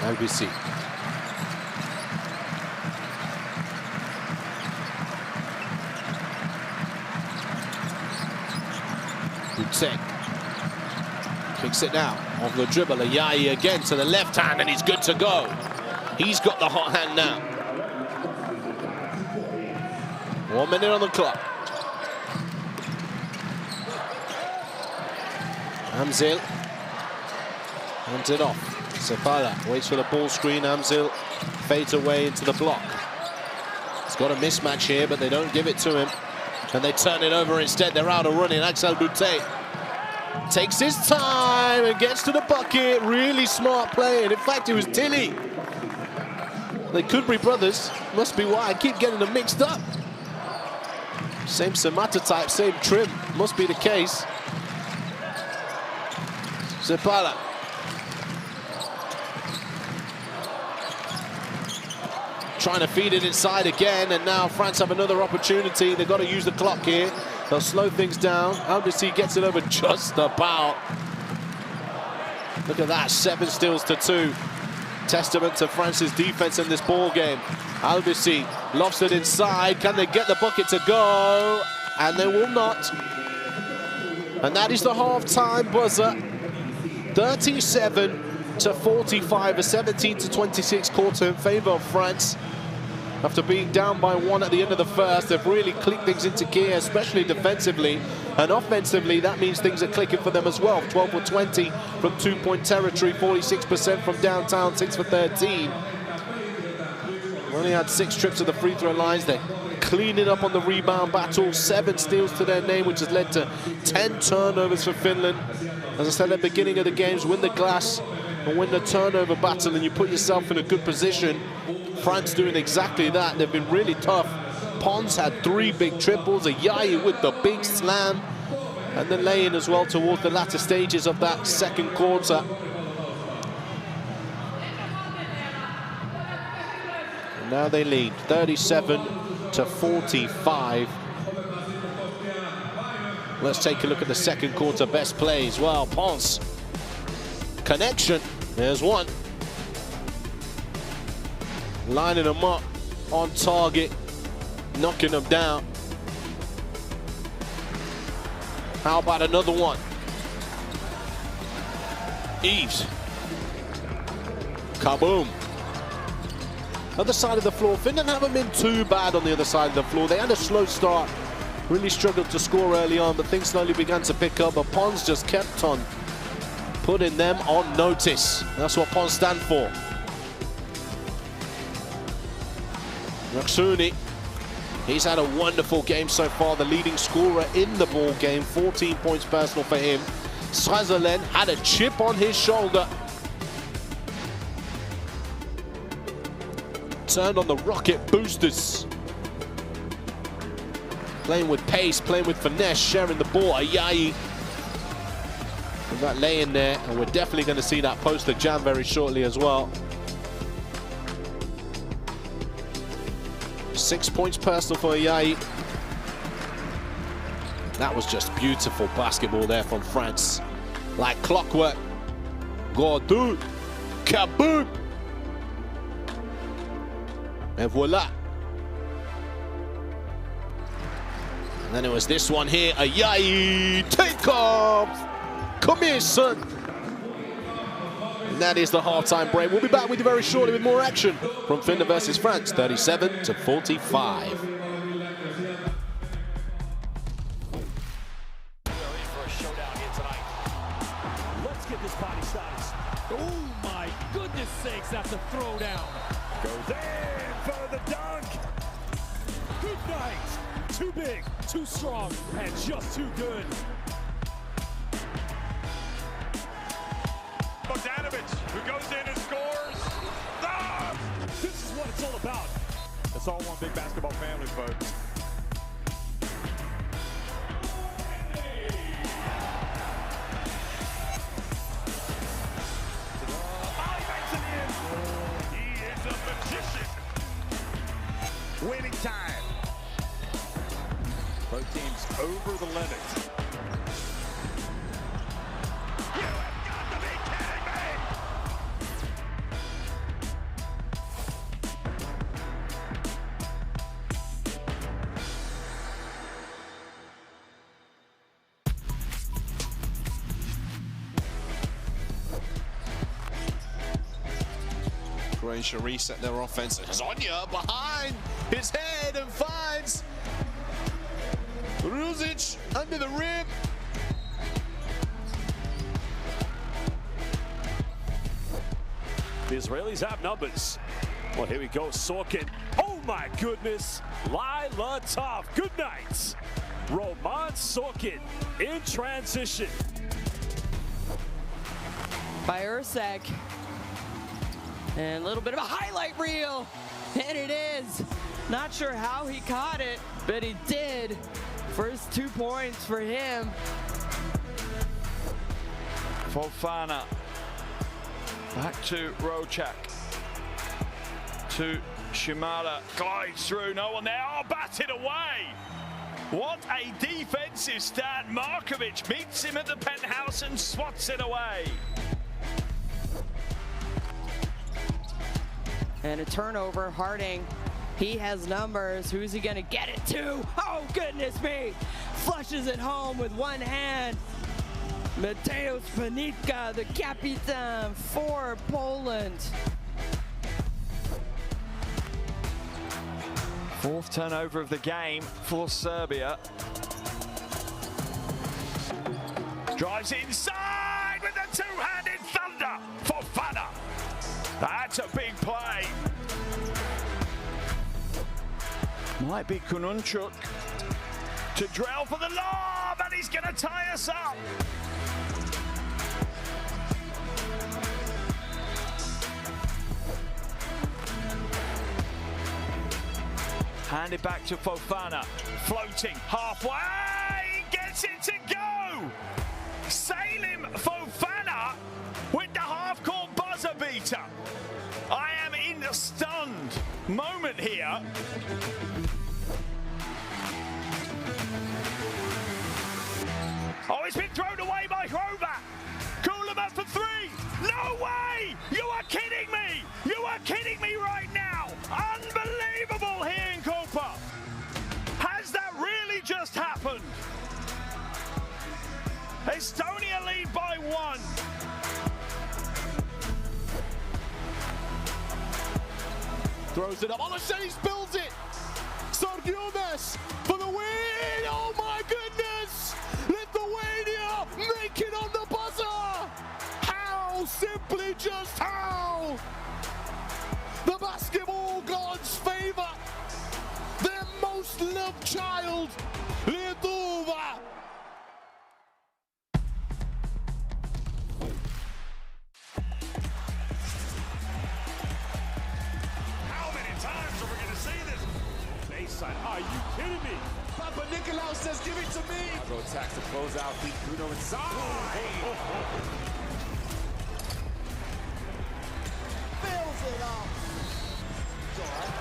Speaker 1: LBC. Butek kicks it now off the dribble. Ayayi again to the left hand, and he's good to go. He's got the hot hand now. 1 minute on the clock. Amzil hands it off. Sepala waits for the ball screen. Amzil fades away into the block. He's got a mismatch here, but they don't give it to him. And they turn it over instead. They're out of running. Axel Butek takes his time and gets to the bucket. Really smart play. And in fact, it was Tilly. They could be brothers. Must be why I keep getting them mixed up. Same Samata type, same trim. Must be the case. Sepala. Trying to feed it inside again, and now France have another opportunity. They've got to use the clock here. They'll slow things down. Albasi gets it over just about. Look at that, 7 steals to 2. Testament to France's defense in this ball game. Albasi lofts it inside. Can they get the bucket to go? And they will not. And that is the half-time buzzer. 37-45, a 17-26 quarter in favor of France. After being down by 1 at the end of the first, they've really clicked things into gear, especially defensively. And offensively, that means things are clicking for them as well. 12 for 20 from 2-point territory, 46% from downtown, 6 for 13. Only had 6 trips to the free throw lines. They're cleaning up on the rebound battle. 7 steals to their name, which has led to 10 turnovers for Finland. As I said at the beginning of the games, win the glass and win the turnover battle, and you put yourself in a good position. France doing exactly that. They've been really tough. Pons had 3 big triples. Ayayi with the big slam. And then lay in as well towards the latter stages of that second quarter. And now they lead 37-45. Let's take a look at the second quarter best plays. Well, Pons. Connection. There's one. Lining them up on target, knocking them down. How about another one? Eves. Kaboom. Other side of the floor, Finland haven't been too bad on the other side of the floor. They had a slow start, really struggled to score early on, but things slowly began to pick up. But Pons just kept on putting them on notice. That's what Pons stand for. Maksuni, he's had a wonderful game so far, the leading scorer in the ball game, 14 points personal for him. Sazalen had a chip on his shoulder. Turned on the rocket boosters. Playing with pace, playing with finesse, sharing the ball. Ayayi with that lay in there, and we're definitely going to see that poster jam very shortly as well. 6 points personal for Ayayi. That was just beautiful basketball there from France. Like clockwork. Go dude. Kaboom! Et voila. And then it was this one here. Ayai, take off! Come here, son. And that is the halftime break. We'll be back with you very shortly with more action from Finland versus France, 37-45.
Speaker 3: Oh my goodness sakes, that's a throwdown.
Speaker 4: Goes in for the dunk.
Speaker 3: Good night. Too big, too strong, and just too good.
Speaker 4: Bogdanovic, who goes in and scores. Ah!
Speaker 3: This is what it's all about.
Speaker 4: That's all one big basketball family, folks. Winning time. Both teams over the limit. You have got to be kidding me!
Speaker 1: Croatia reset their offense. Zonya behind his head and finds Ruzic under the rim.
Speaker 3: The Israelis have numbers. Well, here we go, Sorkin. Oh my goodness, Lila Tough. Good night. Roman Sorkin in transition.
Speaker 5: By Ursak. And a little bit of a highlight reel. And it is. Not sure how he caught it, but he did. First 2 points for him.
Speaker 6: Fofana. Back to Rocek. To Shimada. Glides through. No one there. Oh, batted away. What a defensive stand. Markovic meets him at the penthouse and swats it away.
Speaker 5: And a turnover, Harding. He has numbers. Who's he gonna get it to? Oh, goodness me. Flushes it home with one hand. Mateusz Panitka, the Kapitan for Poland.
Speaker 6: Fourth turnover of the game for Serbia. Drives inside with a two-handed thunder for Fofana. That's a big play. Might be Kununchuk to drill for the lob, and he's going to tie us up. Handed back to Fofana, floating halfway, gets it to go. Salim Fofana with the half-court buzzer beater. I am in a stunned moment here. Oh, it's been thrown away by Hrovat. Kuhlman for three. No way! You are kidding me! You are kidding me right now! Unbelievable here in Copa. Has that really just happened? Estonia lead by one.
Speaker 1: Throws it up. Olashenis builds it. Sargiones for the win. Oh my goodness! Lithuania make it on the buzzer. How? Simply just how? The basketball gods favor their most loved child, Lietuva.
Speaker 3: Are you kidding me?
Speaker 7: Papa Nicolau says, give it to me. Go attacks to close out. Deep Bruno inside. Fills it up. It's all right.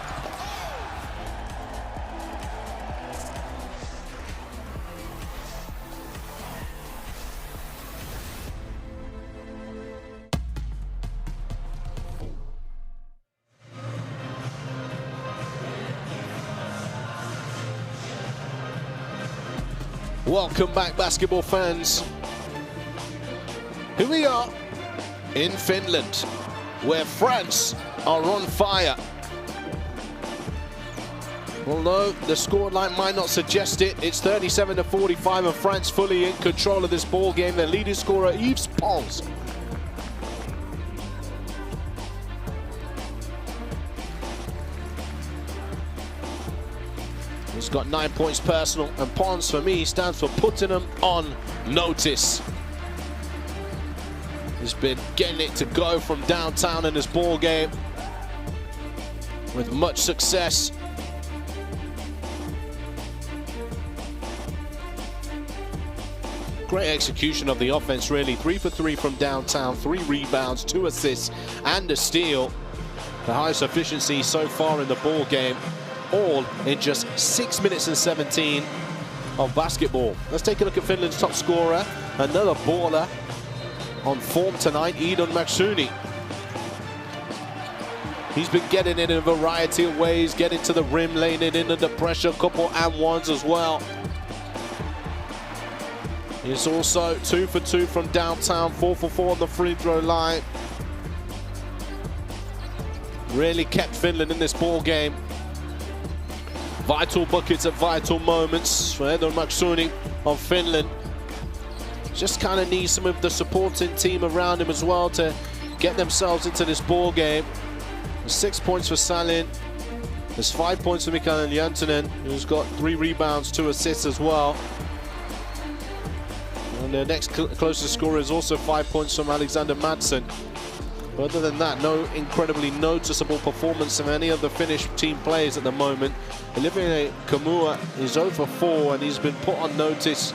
Speaker 1: Welcome back, basketball fans. Here we are in Finland, where France are on fire. Although the scoreline might not suggest it, it's 37-45 and France fully in control of this ball game. Their leading scorer, Yves Pons. He's got 9 points personal, and Pons, for me, stands for putting them on notice. He's been getting it to go from downtown in this ball game with much success. Great execution of the offense, really. 3 for 3 from downtown, 3 rebounds, 2 assists, and a steal. The highest efficiency so far in the ball game, all in just 6 minutes and 17 of basketball. Let's take a look at Finland's top scorer, another baller on form tonight, Idun Maksuni. He's been getting it in a variety of ways, getting to the rim, laying it into the pressure, couple and ones as well. He's also 2 for 2 from downtown, 4 for 4 on the free throw line. Really kept Finland in this ball game. Vital buckets at vital moments for Idun Maksuni of Finland. Just kind of needs some of the supporting team around him as well to get themselves into this ball game. 6 points for Salin. There's 5 points for Mikael Jantunen, who's got 3 rebounds, 2 assists as well. And the next closest scorer is also 5 points from Alexander Madsen. But other than that, no incredibly noticeable performance from any of the Finnish team players at the moment. Olivier Kamua is 0 for 4, and he's been put on notice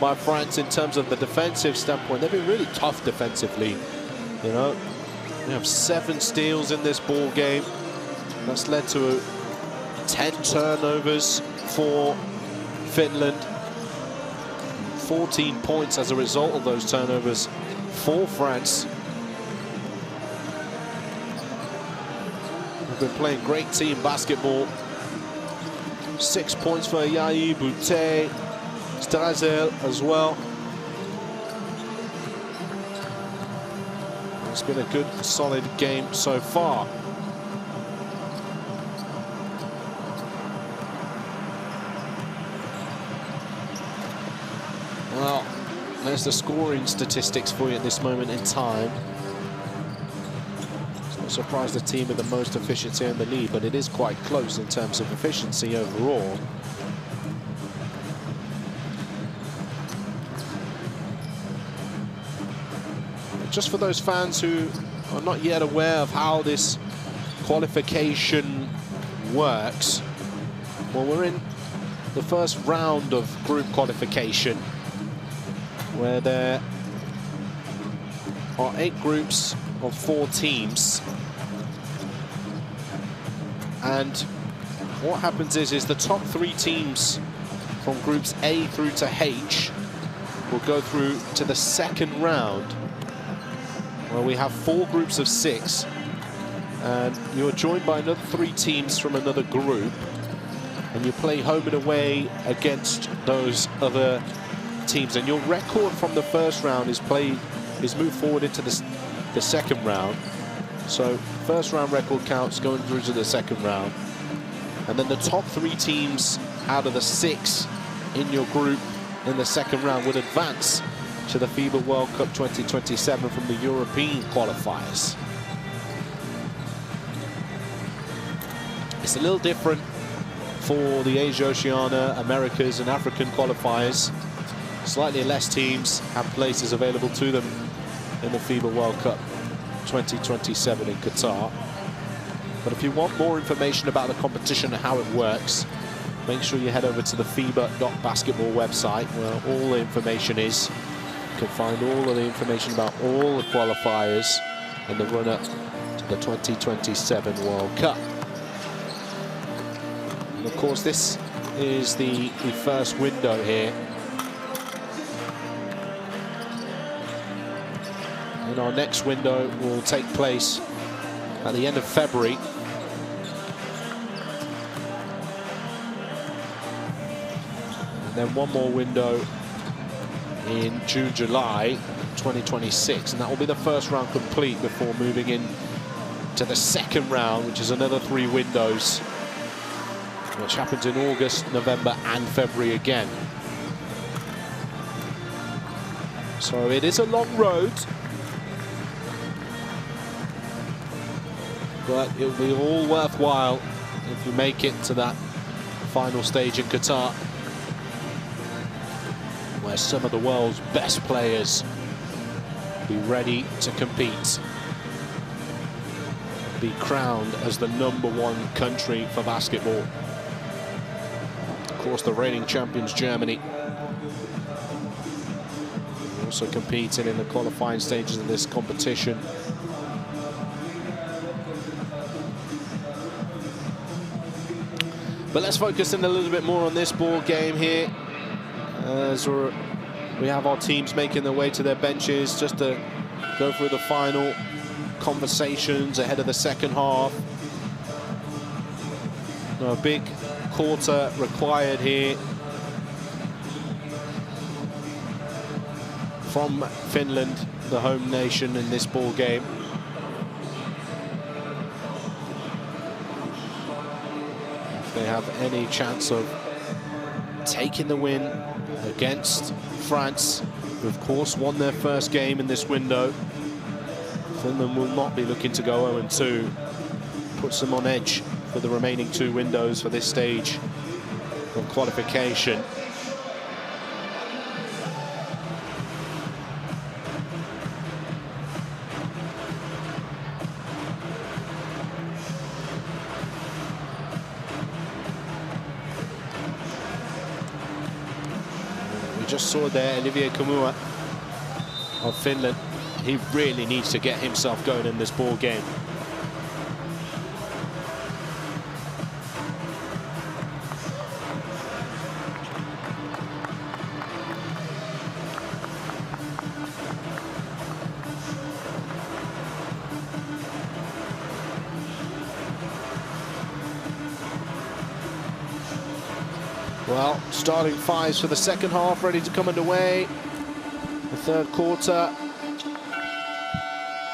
Speaker 1: by France in terms of the defensive standpoint. They've been really tough defensively, you know. They have 7 steals in this ball game. That's led to 10 turnovers for Finland. 14 points as a result of those turnovers for France. They've been playing great team basketball. 6 points for Yayi Boutte, Strazel as well. It's been a good, solid game so far. Well, there's the scoring statistics for you at this moment in time. It's not surprised the team with the most efficiency in the lead, but it is quite close in terms of efficiency overall. Just for those fans who are not yet aware of how this qualification works, well, we're in the first round of group qualification, where there are 8 groups of 4 teams. And what happens is the top 3 teams from groups A through to H will go through to the second round, where we have 4 groups of 6, and you're joined by another 3 teams from another group, and you play home and away against those other teams, and your record from the first round is moved forward into the second round. So first round record counts going through to the second round, and then the top 3 teams out of the 6 in your group in the second round would advance to the FIBA World Cup 2027 from the European qualifiers. It's a little different for the Asia, Oceania, Americas and African qualifiers. Slightly less teams have places available to them in the FIBA World Cup 2027 in Qatar. But if you want more information about the competition and how it works, make sure you head over to the FIBA.basketball website, where all the information is. You can find all of the information about all the qualifiers and the run-up to the 2027 World Cup. And of course, this is the first window here. And our next window will take place at the end of February. and then one more window in June, July 2026, and that will be the first round complete before moving in to the second round, which is another 3 windows, which happens in August, November and February again. So it is a long road, but it will be all worthwhile if you make it to that final stage in Qatar, where some of the world's best players be ready to compete, be crowned as the #1 country for basketball. Of course, the reigning champions, Germany, also competing in the qualifying stages of this competition. But let's focus in a little bit more on this ball game here, as we have our teams making their way to their benches just to go through the final conversations ahead of the second half. A big quarter required here from Finland, the home nation in this ball game. If they have any chance of taking the win against France, who of course won their first game in this window, Finland will not be looking to go 0-2. Puts them on edge for the remaining 2 windows for this stage of qualification. We just saw there Olivier Kamua of Finland. He really needs to get himself going in this ball game. Well, starting 5s for the second half, ready to come underway. The third quarter.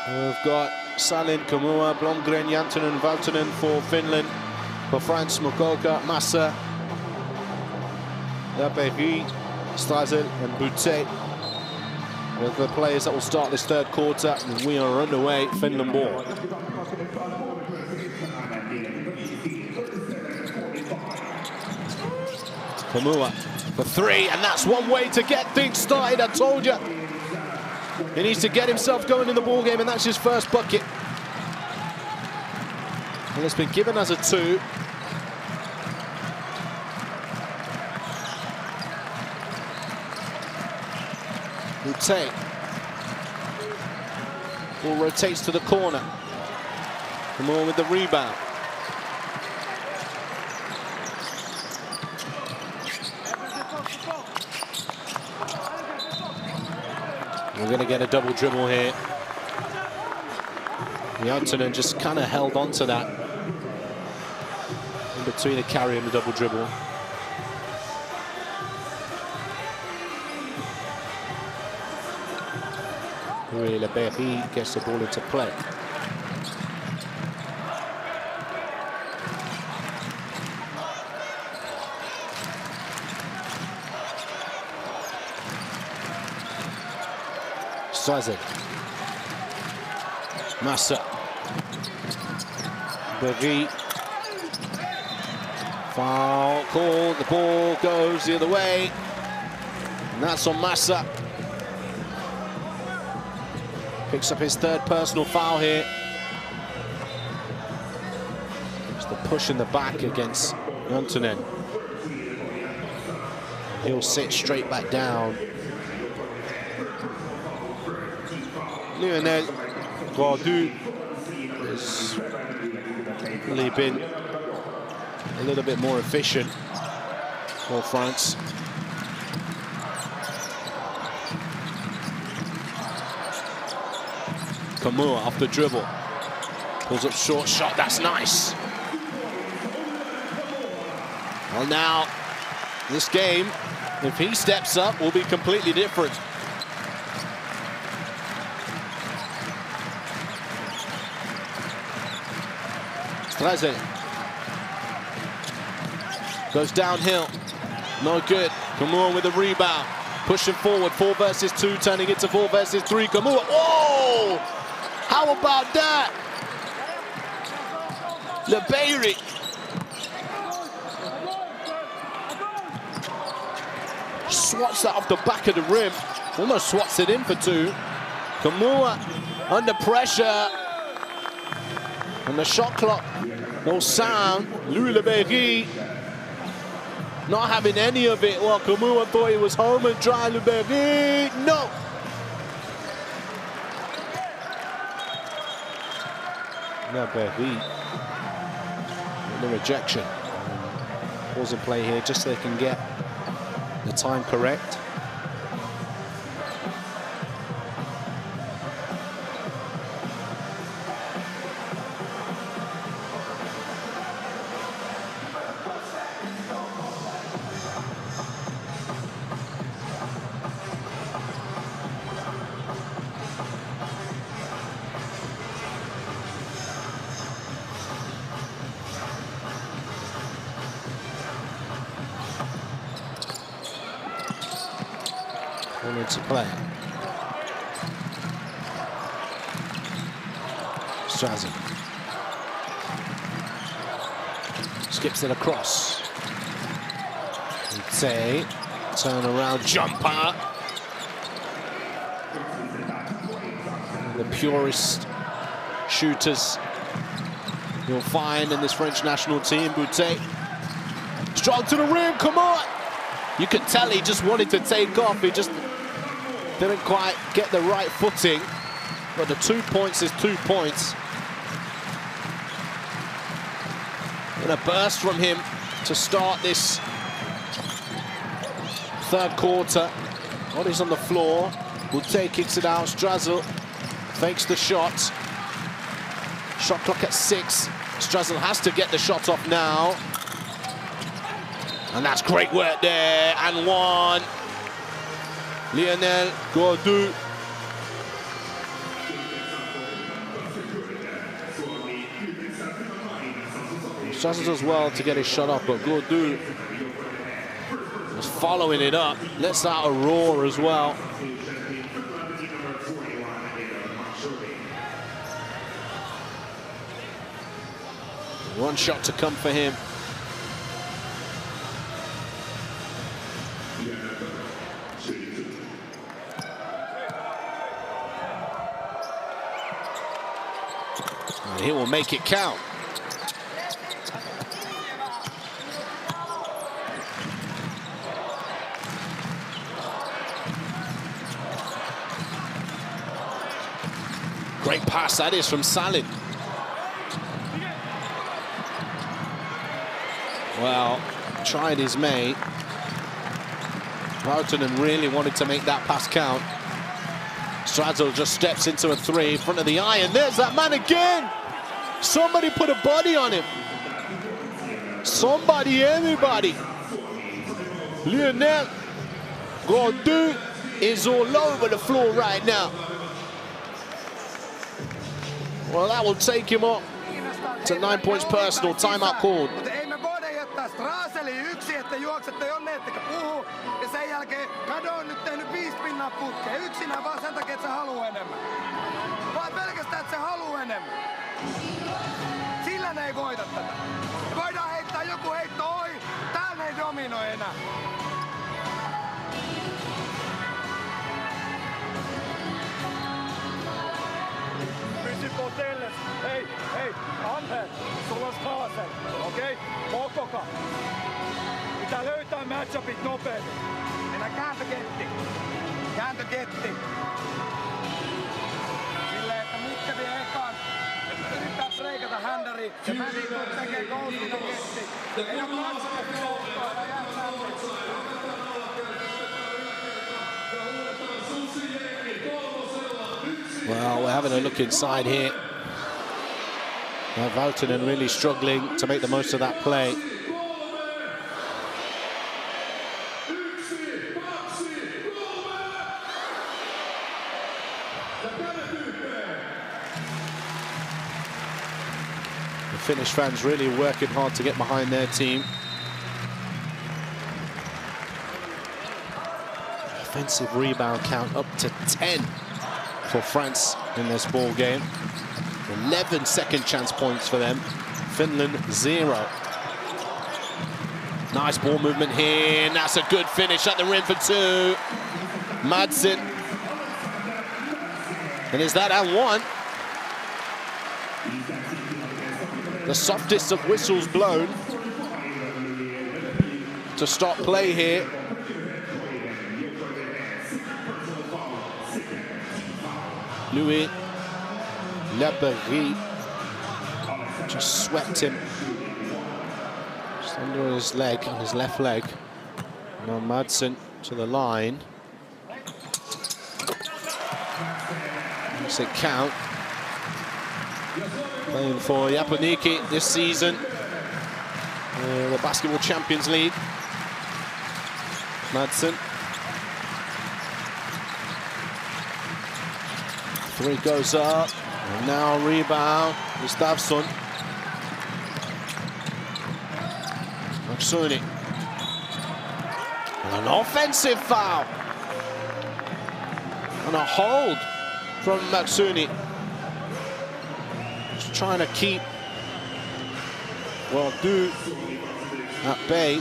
Speaker 1: We've got Salin, Kamua, Blomgren, Jantunen, Valtonen for Finland. For France, Mukoka, Massa, Lapéry, Strazel and Boutet. With the players that will start this third quarter. And we are underway, Finland ball. Kamua for 3, and that's one way to get things started, I told you. He needs to get himself going in the ball game, and that's his first bucket. And it's been given as a 2. Boutet. Ball rotates to the corner. Kamua with the rebound. We're going to get a double dribble here. Jantunen just kind of held on to that in between a carry and the double dribble. Lapéry gets the ball into play. Strazel. Massa. Berry. Foul called. The ball goes the other way. And that's on Massa. Picks up his 3rd personal foul here. It's the push in the back against Jantunen. He'll sit straight back down. Lionel Gaudu has really been a little bit more efficient for France. Kamua off the dribble. Pulls up short shot, that's nice. Well now, this game If he steps up, will be completely different. Strazel goes downhill. No good. Kamua with the rebound. Pushing forward. 4 versus 2, turning into 4 versus 3. Kamua. Whoa! How about that? Lebeiri. Swats that off the back of the rim. Almost swats it in for 2. Kamua under pressure. And the shot clock, no sound. Louis Lebeiri not having any of it. Well, Kamua thought he was home and dry. Lebeiri, no. Lebeiri, the rejection. Pause and play here just so they can get the time correct. To play. Strazel skips it across. Say, turn around jumper. The purest shooters you'll find in this French national team. Boutte, strong to the rim. Come on! You could tell he just wanted to take off. He just didn't quite get the right footing, but the 2 points is 2 points. And a burst from him to start this third quarter. Bodies on the floor. Boutte kicks it out. Strazel fakes the shot. Shot clock at 6. Strazel has to get the shot off now. And that's great work there. And 1. Lionel Gaudu. Strazel does well to get his shot off, but Gaudu was following it up. Lets out a roar as well. One shot to come for him. And he will make it count. Great pass that is from Salin. Well, tried his mate. Woutenen really wanted to make that pass count. Strazel just steps into a 3 in front of the iron. There's that man again. Somebody put a body on him. Somebody, everybody. Lionel Gaudu is all over the floor right now. Well, that will take him up to 9 points personal. Timeout called.
Speaker 2: Straseli yksi, että juoksette jonne, ettekä puhu. Ja sen jälkeen Kado on nyt tehnyt 5 pinnaa putkeen. Yksinään vaan sen takia, että se haluu enemmän. Vaan pelkästään, että se haluu enemmän. Sillä ne ei voita tätä. Voidaan heittää joku heitto ohi. Täällä ei dominoi enää. Pysy potelles. Hei, hei, Anhe, sulla on Strazel, okei? Mokoka. Pitää löytää matchupit nopeasti. Mennään kääntöketti. Kääntöketti. Silleen, että Mikke vie ekaan. Yrittää breikata händäriin. Ja Mänikko tekee goalsina ketti. Ei ole matchupit nopeasti. Jättää.
Speaker 1: Well, we're having a look inside here. Woutenen really struggling to make the most of that play. Finnish fans really working hard to get behind their team. Offensive rebound count up to 10 for France in this ball game. 11 second chance points for them. Finland 0. Nice ball movement here, and that's a good finish at the rim for 2. Madsen. And is that at 1? The softest of whistles blown to stop play here. Louis Lebery just swept him just under his leg, on his left leg. Now Madsen to the line. Makes it count. Playing for Japoniki this season, the Basketball Champions League. Madsen. 3 goes up, and now rebound, Gustafsson. Maksuni. And an offensive foul. And a hold from Maksuni. Just trying to keep Gordu at bay.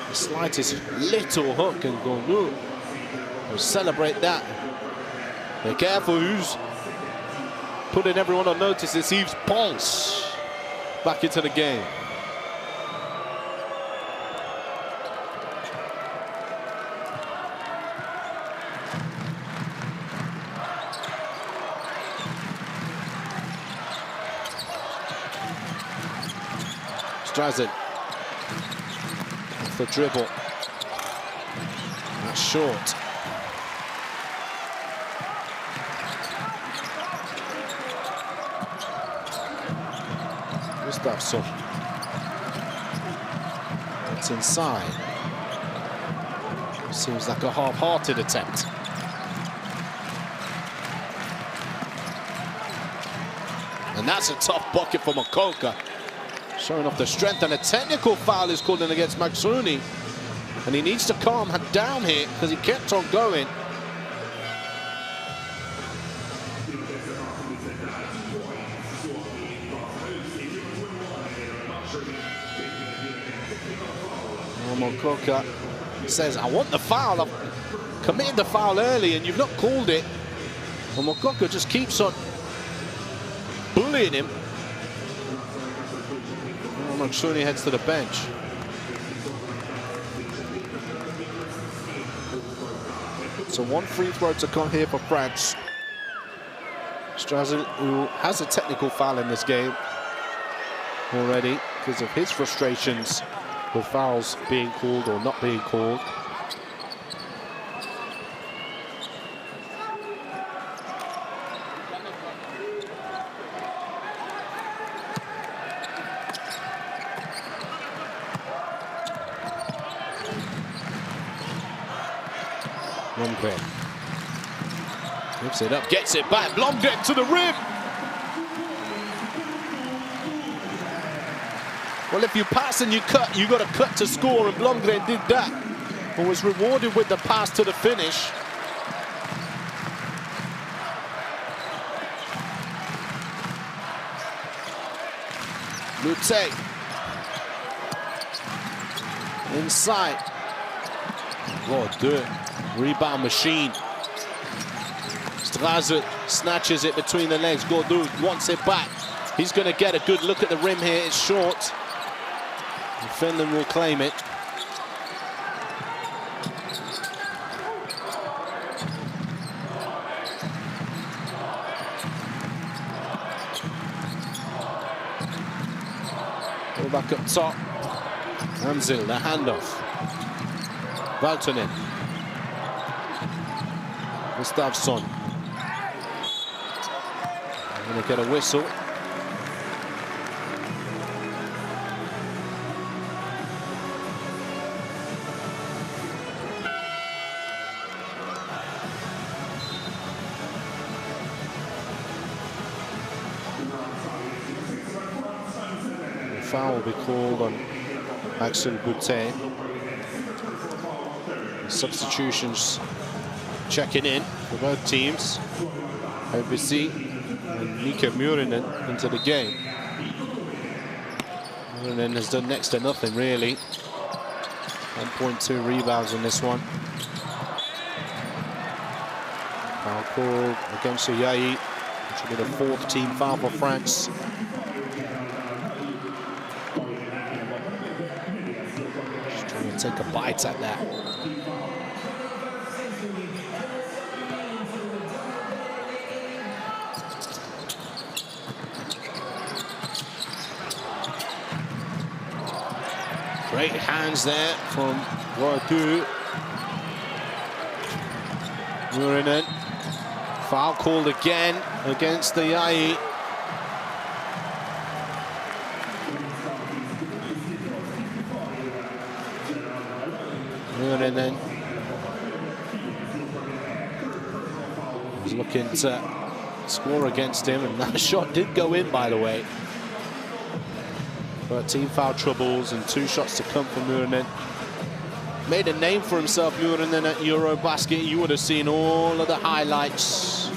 Speaker 1: The slightest little hook, and Gordu will celebrate that. Be careful who's putting everyone on notice. It's Yves Pons back into the game. Strazen off the dribble. That's short. Gustafsson. It's inside. Seems like a half-hearted attempt. And that's a tough bucket for Mokoka. Showing off the strength, and a technical foul is called in against Maksuni. And he needs to calm down here because he kept on going. Mokoka says, I want the foul. I've committed the foul early and you've not called it. And Mokoka just keeps on bullying him. Maksuni heads to the bench. So 1 free throw to come here for France. Strazen, who has a technical foul in this game already because of his frustrations with fouls being called or not being called. Blomgren gives it up, gets it back. Blomgren to the rim. Well, if you pass and you cut, you got to cut to score, and Blomgren did that, and was rewarded with the pass to the finish. Lute inside. Gordu, rebound machine. Strazen snatches it between the legs. Gordu wants it back. He's going to get a good look at the rim here. It's short. And Finland will claim it. Ball back up top. Amzil, the handoff. Valtonen. Gustafsson. Going to get a whistle. foul will be called on Axel Boutet. Substitutions checking in for both teams. OBC and Mika Murinen into the game. Murinen has done next to nothing, really. 1.2 rebounds in this one. Foul called against Yayi, which will be the 4th team foul for France. Just trying to take a bite at that. Great hands there from Wadu. Murinen. Foul called again against the Yayi. Murinen was looking to score against him, and that shot did go in, by the way. But team foul troubles and 2 shots to come from Murinen. Made a name for himself, Murinen, at Eurobasket. You would have seen all of the highlights.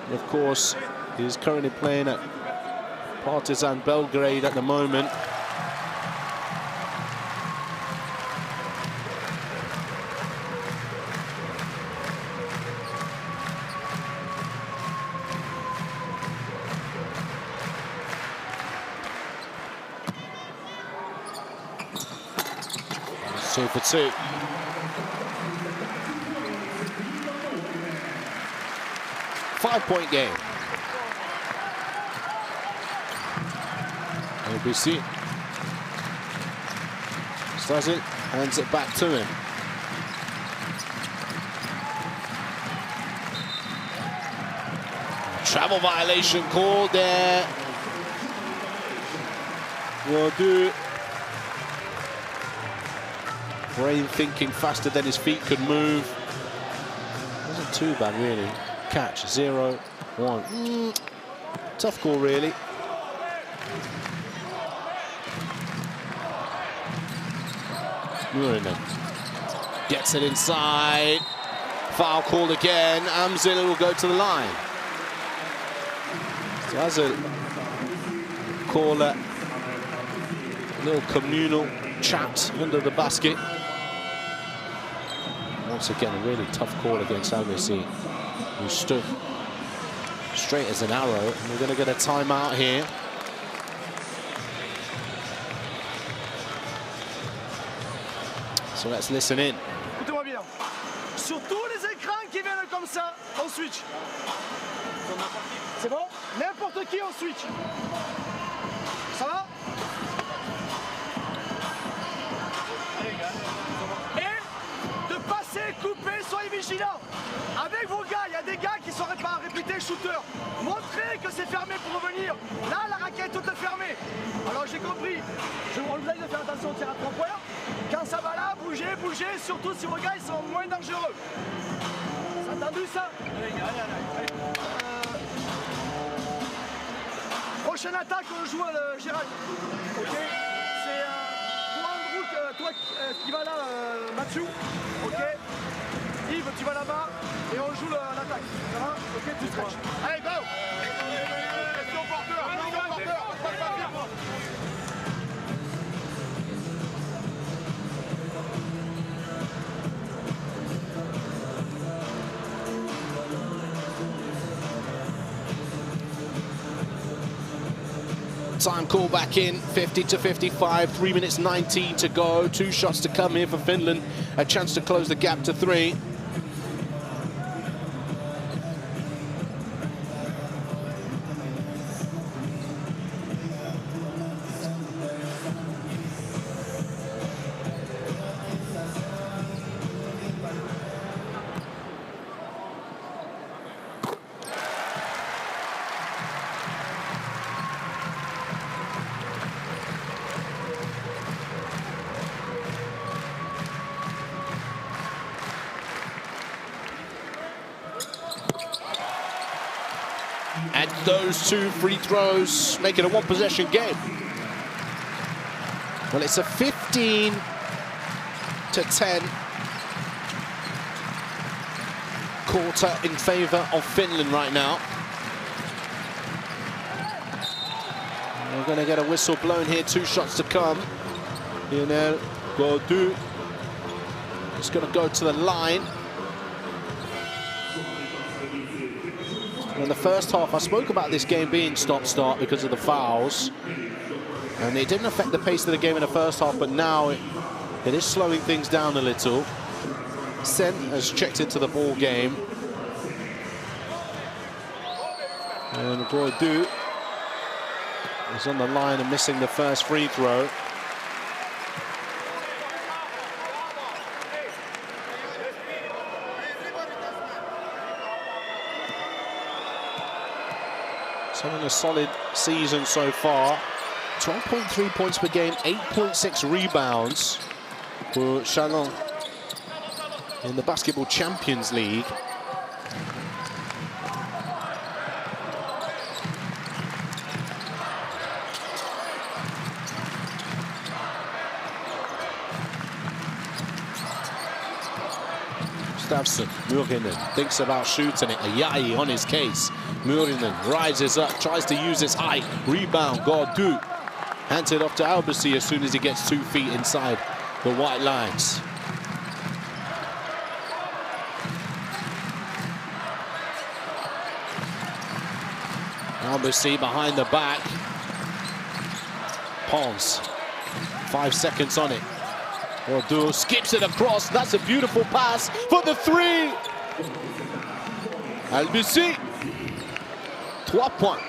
Speaker 1: And of course, he's currently playing at Partizan Belgrade at the moment. Two for 2. Five-point game. OBC does it, hands it back to him. Travel violation called there. Wadu. Brain thinking faster than his feet could move. Wasn't too bad, really. Catch 0-1. Tough call, really. Murinen gets it inside. Foul called again. Amzil will go to the line. So as a caller, a little communal chat under the basket. Once again, a really tough call against OBC, who stood straight as an arrow. And we're going to get a timeout here. So let's listen in.
Speaker 2: Écoutez-moi bien. Sur tous les écrans qui viennent comme ça, on switch. C'est bon? N'importe qui, on switch. Ça va? Et de passer, couper, soyez vigilants. Avec vos gars, il y a des gars qui ne seraient pas réputés shooters. Montrez que c'est fermé pour revenir. Là, la raquette toute fermée. Alors j'ai compris. On vous aide de faire attention au tir à 3 points. Quand ça va là, bougez, bougez, surtout si vos gars ils sont moins dangereux. C'est entendu ça? Prochaine attaque, on joue Gérald. Ok? C'est pour Andrew, toi qui va là, Mathieu. Ok? Yves, tu vas là-bas et on joue l'attaque. Ça va? Ok, tu stretch. Allez, go! Question porteur,
Speaker 1: Time call back in, 50 to 55, 3 minutes 19 to go. 2 shots to come here for Finland. A chance to close the gap to 3. And those 2 free throws make it a 1-possession game. Well, it's a 15-10 quarter in favor of Finland right now. We're going to get a whistle blown here. 2 shots to come. Go do. It's going to go to the line. In the first half, I spoke about this game being stop-start because of the fouls. And it didn't affect the pace of the game in the first half, but now it is slowing things down a little. Sen has checked into the ball game. And Gordu is on the line and missing the first free throw. He's having a solid season so far. 12.3 points per game, 8.6 rebounds for Chalon in the Basketball Champions League. Gustafsson, Murinen thinks about shooting it. Ayai on his case. Murinen rises up, tries to use his height. Rebound, Gordu. Hands it off to Albasi as soon as he gets 2 feet inside the white lines. Albasi behind the back. Pons, 5 seconds on it. Gordu skips it across. That's a beautiful pass for the 3. Albasi, 3 points.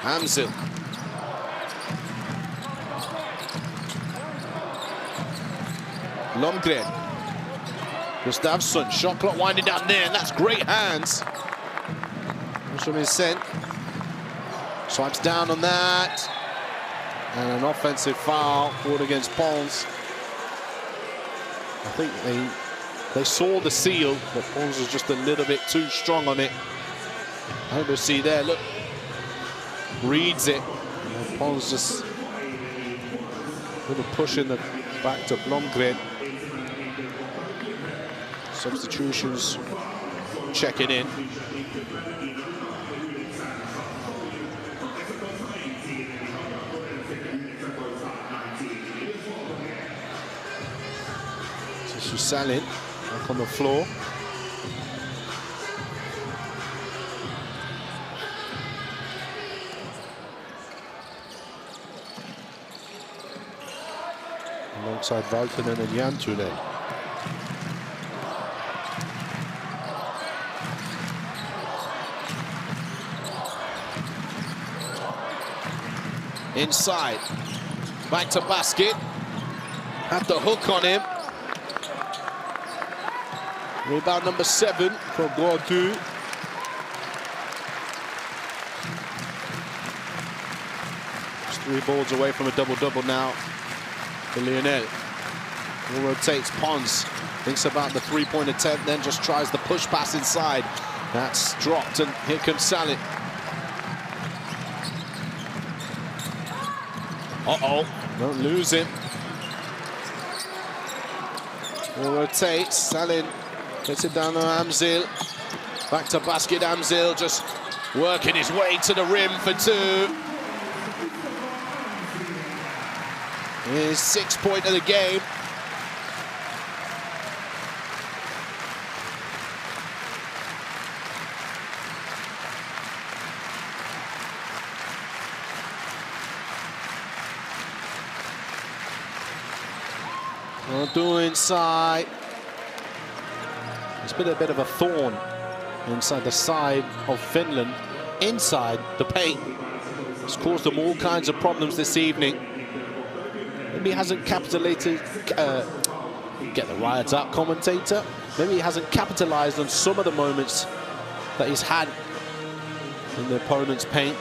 Speaker 1: Hamzil. Lundgren. Gustafsson, shot clock winding down there, and that's great hands. From his Sen. Swipes down on that. And an offensive foul called against Pons. I think they saw the seal, but Pons was just a little bit too strong on it. I hope you see there, look. Reads it. And Pons just a little push in the back to Blomgren. Substitutions checking in. Salin back on the floor. Alongside Valtonen and Jantunen. Inside. Back to basket. Had the hook on him. Rebound number 7 for Gordu. Just 3 balls away from a double-double now for Lionel. Ball rotates. Pons thinks about the 3-point attempt, then just tries the push pass inside. That's dropped, and here comes Salin. Uh-oh, don't lose him. Ball rotates. Salin gets it down to Amzil. Back to basket. Amzil just working his way to the rim for 2. His 6th point of the game. Gordu inside. It's been a bit of a thorn inside the side of Finland, inside the paint. It's caused them all kinds of problems this evening. Maybe he hasn't capitalized, get the riots up, commentator. Maybe he hasn't capitalized on some of the moments that he's had in the opponent's paint.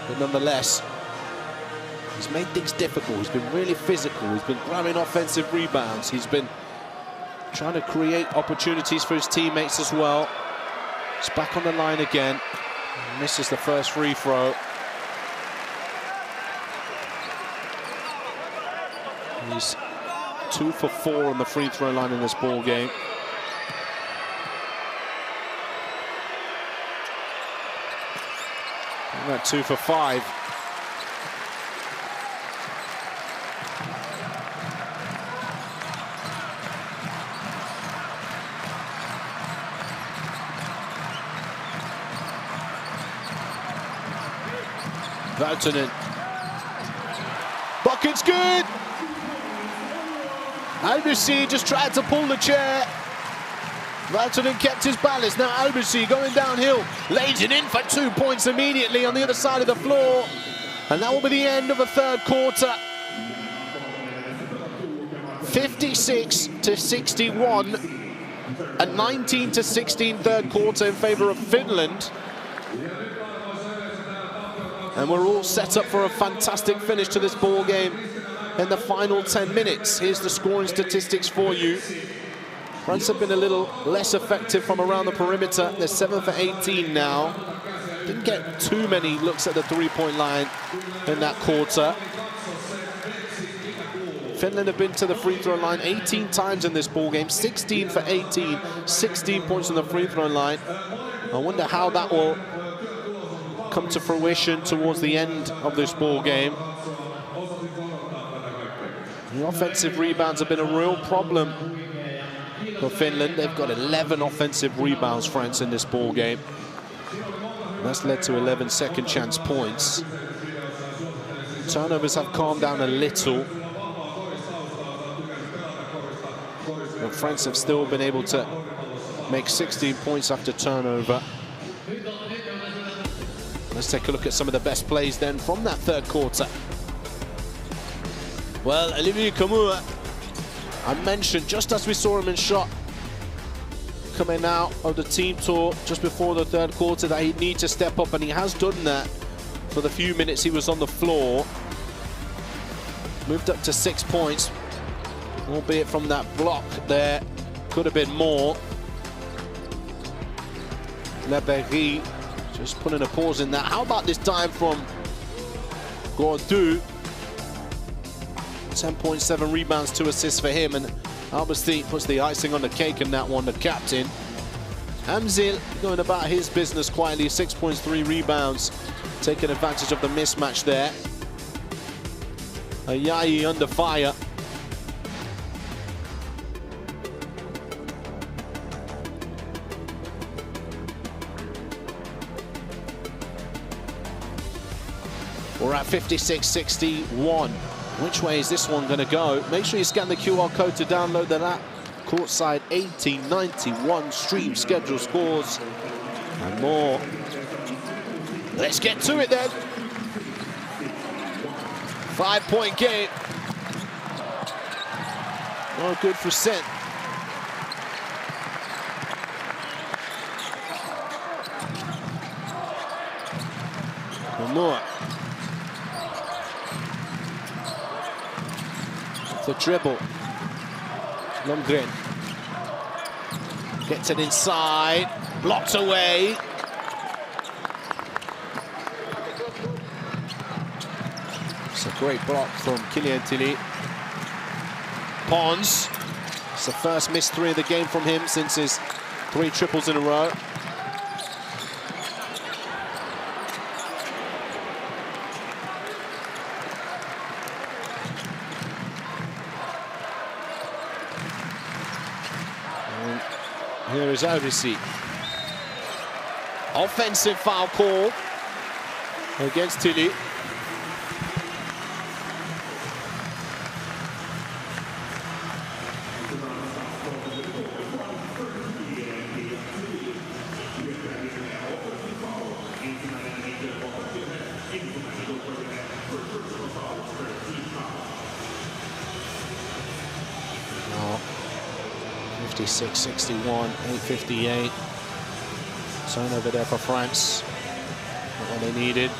Speaker 1: But nonetheless, He's made things difficult. He's been really physical. He's been grabbing offensive rebounds. He's been trying to create opportunities for his teammates as well. He's back on the line again. Misses the first free throw. He's 2 for 4 on the free throw line in this ball game. And that 2 for 5. Vatanen. Bucket's good. Albussi just tried to pull the chair. Vatanen kept his balance. Now Albussi going downhill. Lays it in for 2 points immediately on the other side of the floor. And that will be the end of the third quarter. 56-61. A 19-16 third quarter in favor of Finland. And we're all set up for a fantastic finish to this ball game in the final 10 minutes. Here's the scoring statistics for you. France have been a little less effective from around the perimeter. They're 7 for 18 now. Didn't get too many looks at the three-point line in that quarter. Finland have been to the free throw line 18 times in this ball game, 16 for 18, 16 points on the free throw line. I wonder how that will come to fruition towards the end of this ball game. The offensive rebounds have been a real problem for Finland. They've got 11 offensive rebounds, France, in this ball game. That's led to 11 second chance points. Turnovers have calmed down a little, but France have still been able to make 16 points after turnover. Let's take a look at some of the best plays then from that third quarter. Well, Olivier Kamura, I mentioned just as we saw him in shot coming out of the team tour just before the third quarter that he'd need to step up, and he has done that for the few minutes he was on the floor. Moved up to 6 points, albeit from that block there. Could have been more. Leberry just putting a pause in that. How about this time from Gordu? 10.7 rebounds, 2 assists for him, and Albussi puts the icing on the cake in that one, the captain. Amzil going about his business quietly, 6 points, 3 rebounds, taking advantage of the mismatch there. Ayayi under fire. We're at 56-61. Which way is this one going to go? Make sure you scan the QR code to download the app. Courtside 1891 stream schedule scores and more. Let's get to it then. 5-point game. Oh, good for Sen. One more. The dribble. Lundgren gets it inside, blocked away. It's a great block from Kylian Tilly. Pons. It's the first missed 3 of the game from him since his 3 triples in a row. Here is Albussi. Offensive foul call against Tilly. Oh. 56-61, 8:58. Turnover there for France. Not what they needed.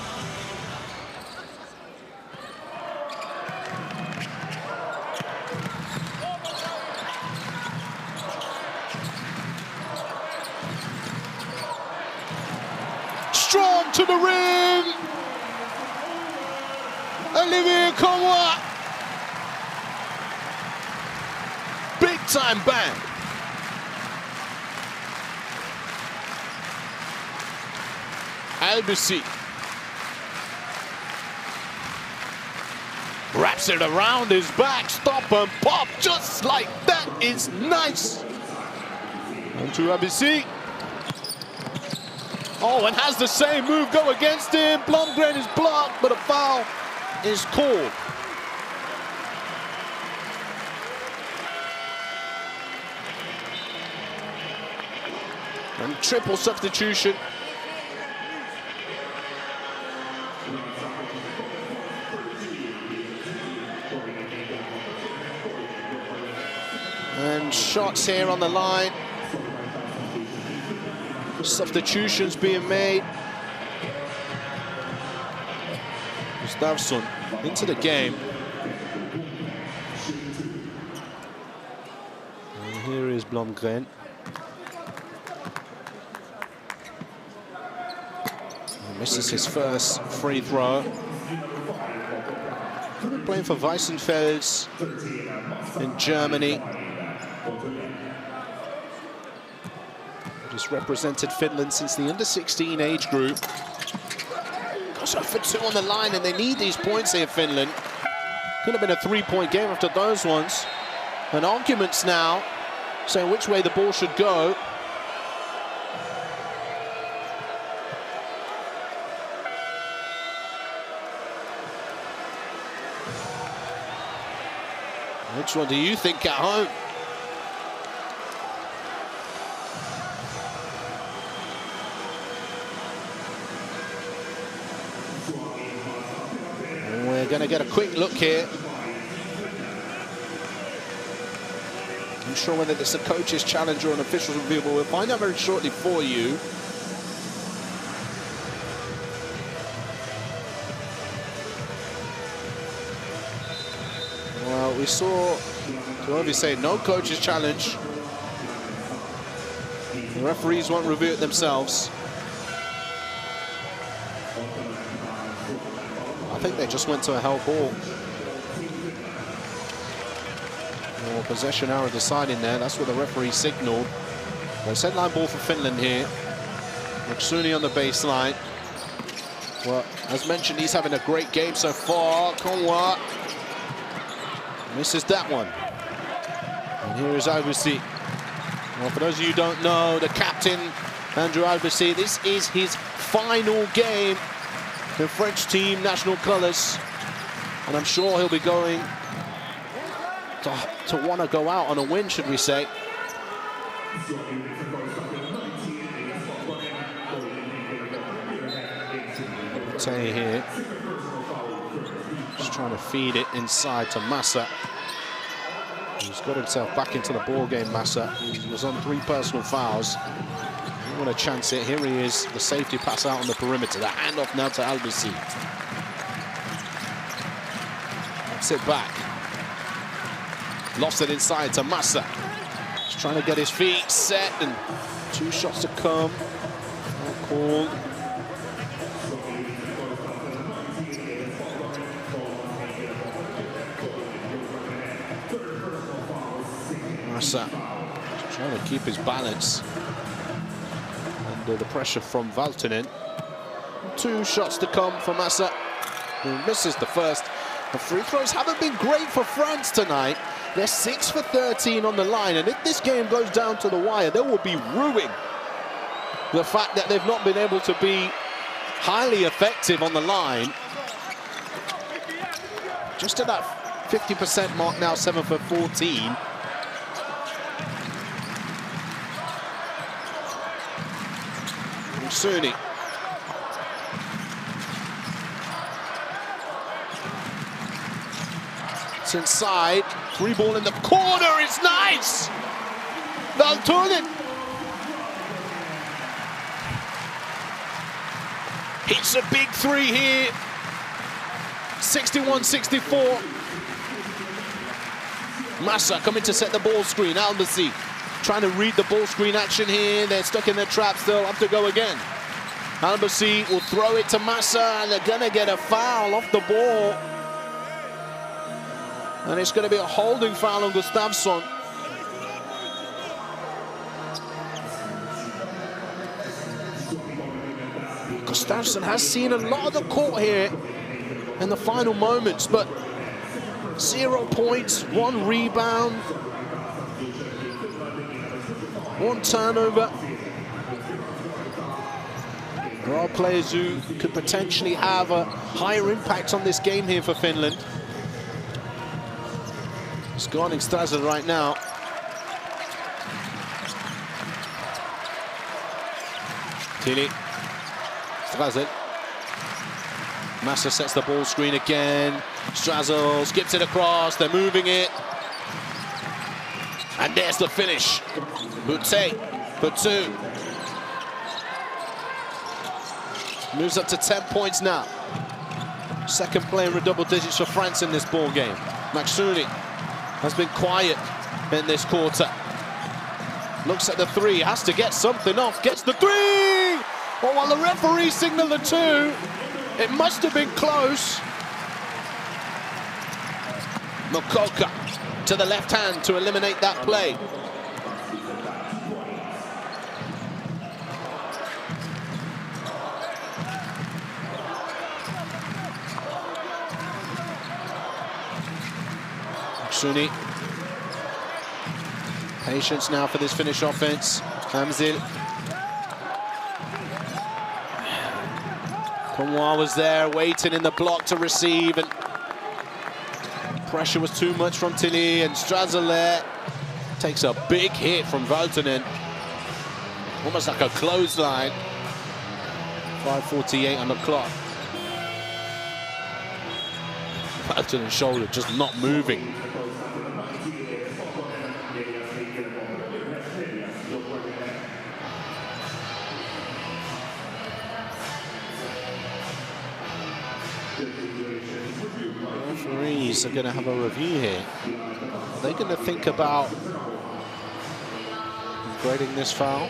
Speaker 1: to the rim. Olivier Conwa. Big time bang. Albisi wraps it around his back, stop and pop, just like that. Is nice. On to Albisi. Oh, and has the same move go against him. Blomgren is blocked, but a foul is called. And triple substitution. And shots here on the line. Substitutions being made. Gustavsson into the game. And here is Blomgren. Misses his first free throw. Playing for Weissenfels in Germany. He's represented Finland since the under-16 age group. Goes up for 2 on the line, and they need these points here, Finland. Could have been a 3-point game after those ones. And arguments now saying which way the ball should go. Which one do you think at home? And we're going to get a quick look here. I'm sure whether it's a coach's challenge or an official's review, but we'll find out very shortly for you. Well, we saw, to obviously say, no coach's challenge. The referees won't review it themselves. I think they just went to a held ball. Or possession arrow deciding there. That's what the referee signaled. It's headline ball for Finland here. Maksuni on the baseline. Well, as mentioned, he's having a great game so far. Conwa misses that one. And here is Albisi. Well, for those of you who don't know, the captain, Andrew Albisi, this is his final game in French team national colours. And I'm sure he'll be going to want to go out on a win, should we say. Tay here. Just trying to feed it inside to Massa. He's got himself back into the ball game, Massa. He was on 3 personal fouls. Didn't want to chance it. Here he is, the safety pass out on the perimeter. The handoff now to Albisi. Sit back. Lost it inside to Massa. Just trying to get his feet set, and 2 shots to come. Not called. Massa trying to keep his balance under the pressure from Valtonen. 2 shots to come for Massa, who misses the first. The free throws haven't been great for France tonight. They're 6 for 13 on the line, and if this game goes down to the wire, they will be ruining the fact that they've not been able to be highly effective on the line. Just at that 50% mark now, 7 for 14. Suni. It's inside. 3 ball in the corner. It's nice. Valtonen. Hits a big 3 here. 61-64. Massa coming to set the ball screen. Albisi trying to read the ball screen action here. They're stuck in their trap still. Have to go again. Albasi will throw it to Massa, and they're going to get a foul off the ball. And it's going to be a holding foul on Gustafsson. Gustafsson has seen a lot of the court here in the final moments, but 0 points, 1 rebound, 1 turnover. There are players who could potentially have a higher impact on this game here for Finland. It's guarding Strazel right now. Tilly. Strazel. Massa sets the ball screen again. Strazel skips it across. They're moving it. And there's the finish. Butte for 2. Moves up to 10 points now. Second player in double digits for France in this ball game. Maxuni has been quiet in this quarter. Looks at the 3, has to get something off. Gets the 3! Oh, while the referee signaled the 2, it must have been close. Mokoka to the left hand to eliminate that play. Maxuni. Patience now for this Finnish offense. Hamzil. Conroy was there, waiting in the block to receive, and pressure was too much from Tilly, and Strazel there takes a big hit from Valtonen. Almost like a clothesline. 5:48 on the clock. Valtonen's shoulder just not moving. Referees are going to have a review here. Are they going to think about grading this foul?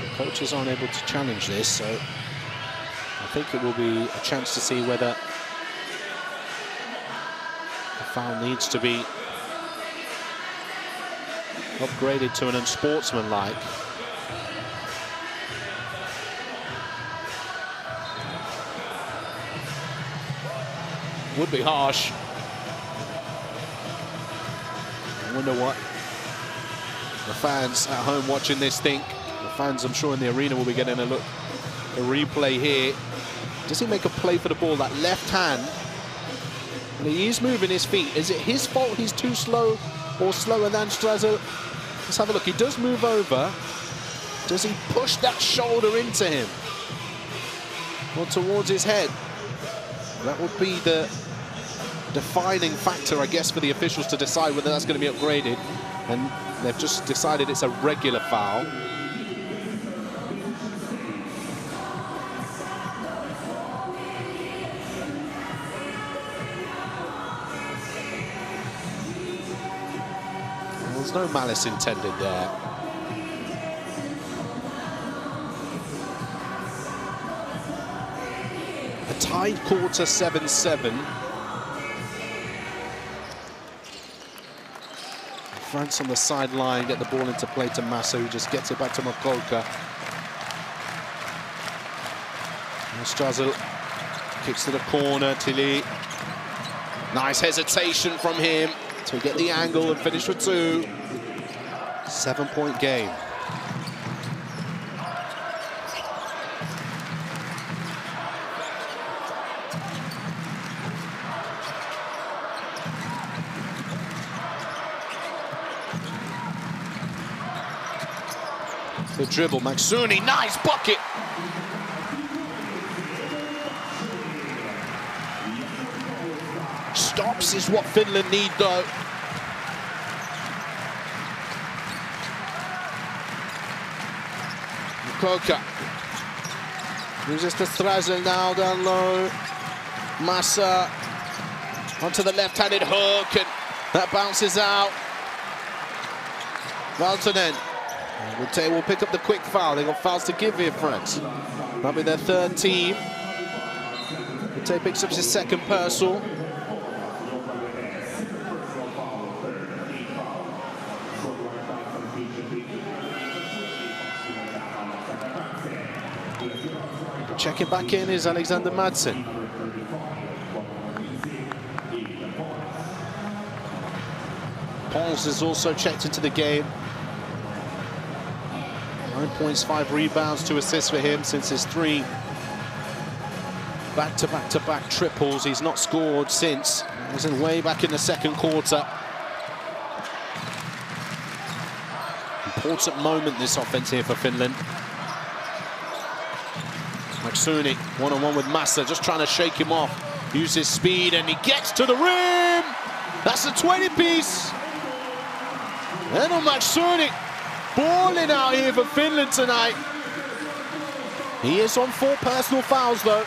Speaker 1: The coaches aren't able to challenge this, so I think it will be a chance to see whether the foul needs to be upgraded to an unsportsmanlike. Would be harsh. I wonder what the fans at home watching this think. The fans, I'm sure, in the arena will be getting a look, a replay here. Does he make a play for the ball? That left hand. And he is moving his feet. Is it his fault he's too slow or slower than Strazel? Let's have a look. He does move over. Does he push that shoulder into him? Or towards his head? That would be the defining factor, I guess, for the officials to decide whether that's going to be upgraded. And they've just decided it's a regular foul. There's no malice intended there. A tied quarter, 7-7. France on the sideline, get the ball into play to Massa, who just gets it back to Mokoka. Strazel kicks to the corner, Tilly. Nice hesitation from him to get the angle and finish for 2. 7-point game. The dribble, Maxuni, nice bucket. Stops is what Finland need, though. Mokoka. Moves to Strazel now, down low. Massa onto the left-handed hook, and that bounces out. Valtonen. Will pick up the quick foul. They've got fouls to give here, France. That'll be their third team. Tay picks up his second personal. Checking back in is Alexander Madsen. Pons is also checked into the game. 9 points, 5 rebounds, 2 assists for him since his 3 back-to-back-to-back triples. He's not scored since. He was way back in the second quarter. Important moment this offense here for Finland. Maksuni one-on-one with Massa, just trying to shake him off. Use his speed and he gets to the rim. That's a 20-piece. And on Maksuni, balling out here for Finland tonight. He is on 4 personal fouls though.